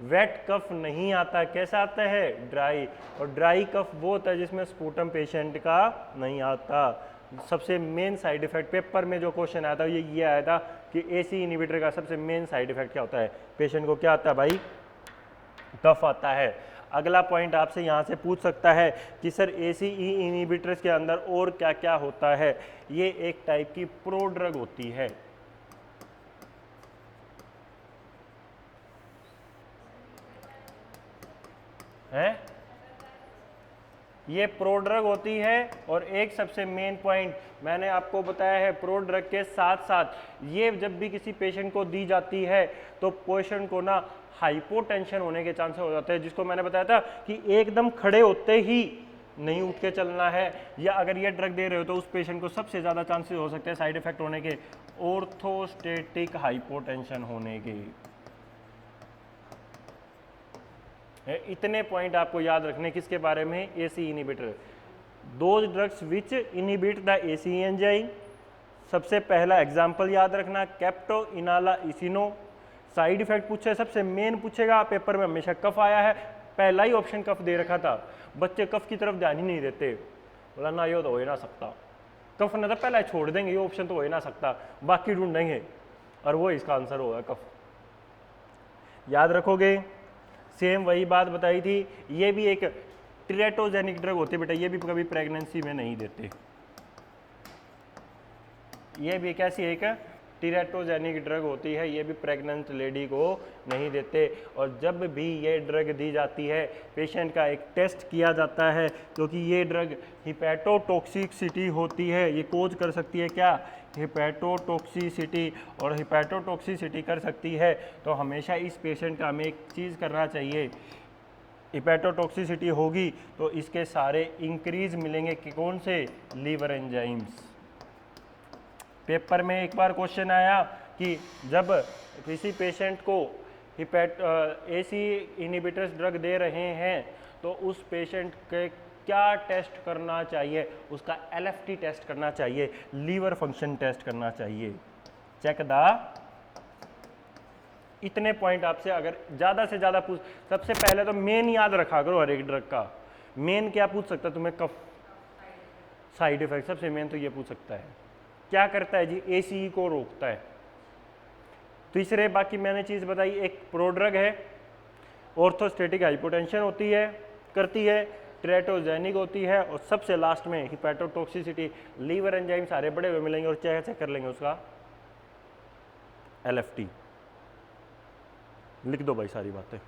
वेट कफ नहीं आता। कैसा आता है? ड्राई। और ड्राई कफ वो होता है जिसमें स्पूटम पेशेंट का नहीं आता। सबसे मेन साइड इफेक्ट पेपर में जो क्वेश्चन आया था ये आया था कि एसी इनहिबिटर का सबसे मेन साइड इफेक्ट क्या होता है? पेशेंट को क्या आता है भाई? कफ आता है। अगला पॉइंट आपसे यहाँ से पूछ सकता है कि सर एसी इनहिबिटर्स के अंदर और क्या क्या होता है? ये एक टाइप की प्रोड्रग होती है। ये प्रोड्रग होती है। और एक सबसे मेन पॉइंट मैंने आपको बताया है, प्रोड्रग के साथ साथ ये जब भी किसी पेशेंट को दी जाती है तो पेशेंट को ना हाइपोटेंशन होने के चांसेस हो जाते हैं, जिसको मैंने बताया था कि एकदम खड़े होते ही नहीं उठ के चलना है, या अगर ये ड्रग दे रहे हो तो उस पेशेंट को सबसे ज़्यादा चांसेस हो सकते हैं साइड इफेक्ट होने के, ऑर्थोस्टेटिक हाइपोटेंशन होने के। इतने पॉइंट आपको याद रखने किसके बारे में? ACE inhibitor. दो drugs which inhibit the ACE enzyme. सबसे पहला एग्जांपल याद रखना कैप्टो इनाला इसिनो। साइड इफेक्ट पूछे सबसे मेन पूछेगा, पेपर में हमेशा कफ आया है, पहला ही ऑप्शन कफ दे रखा था, बच्चे कफ की तरफ ध्यान ही नहीं देते, बोला ना ये तो हो ही ना सकता, कफ ना तो पहला छोड़ देंगे, ये ऑप्शन तो हो ही ना सकता, बाकी ढूंढेंगे, और वो इसका आंसर होगा कफ। याद रखोगे। सेम वही बात बताई थी, ये भी एक टेरेटोजेनिक ड्रग होती है बेटा, ये भी कभी प्रेगनेंसी में नहीं देते। ये भी कैसी एक टेरेटोजेनिक ड्रग होती है, ये भी प्रेग्नेंट लेडी को नहीं देते। और जब भी ये ड्रग दी जाती है पेशेंट का एक टेस्ट किया जाता है, क्योंकि ये ड्रग हिपैटोटॉक्सिसिटी होती है, ये कोज कर सकती है क्या, हिपैटोटॉक्सिसिटी, और हिपैटोटॉक्सिसिटी कर सकती है तो हमेशा इस पेशेंट का हमें एक चीज़ करना चाहिए, हिपैटोटॉक्सिसिटी होगी तो इसके सारे इंक्रीज मिलेंगे कि कौन से, लीवर एंजाइम्स। पेपर में एक बार क्वेश्चन आया कि जब किसी पेशेंट को एसी इनहिबिटर्स ड्रग दे रहे हैं तो उस पेशेंट के क्या टेस्ट करना चाहिए, उसका एलएफटी टेस्ट करना चाहिए, लीवर फंक्शन टेस्ट करना चाहिए। चेक द, इतने पॉइंट आपसे अगर ज़्यादा से ज़्यादा पूछ, सबसे पहले तो मेन याद रखा करो हर एक ड्रग का। मेन क्या पूछ सकता है तुम्हें, कफ साइड इफेक्ट, सबसे मेन तो ये पूछ सकता है। क्या करता है जी, एसीई को रोकता है। तीसरे बाकी मैंने चीज़ बताई, एक प्रोड्रग है, ऑर्थोस्टेटिक हाइपोटेंशन होती है, करती है, टेरेटोजेनिक होती है, और सबसे लास्ट में हिपैटोटॉक्सिसिटी, लीवर एंजाइम सारे बड़े हुए मिलेंगे और चेक कर लेंगे उसका एलएफटी। लिख दो भाई सारी बातें।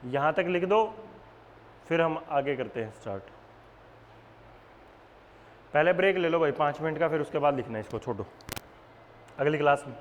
यहां तक लिख दो, फिर हम आगे करते हैं स्टार्ट। पहले ब्रेक ले लो भाई 5 मिनट का, फिर उसके बाद लिखना है इसको, छोड़ो अगली क्लास में।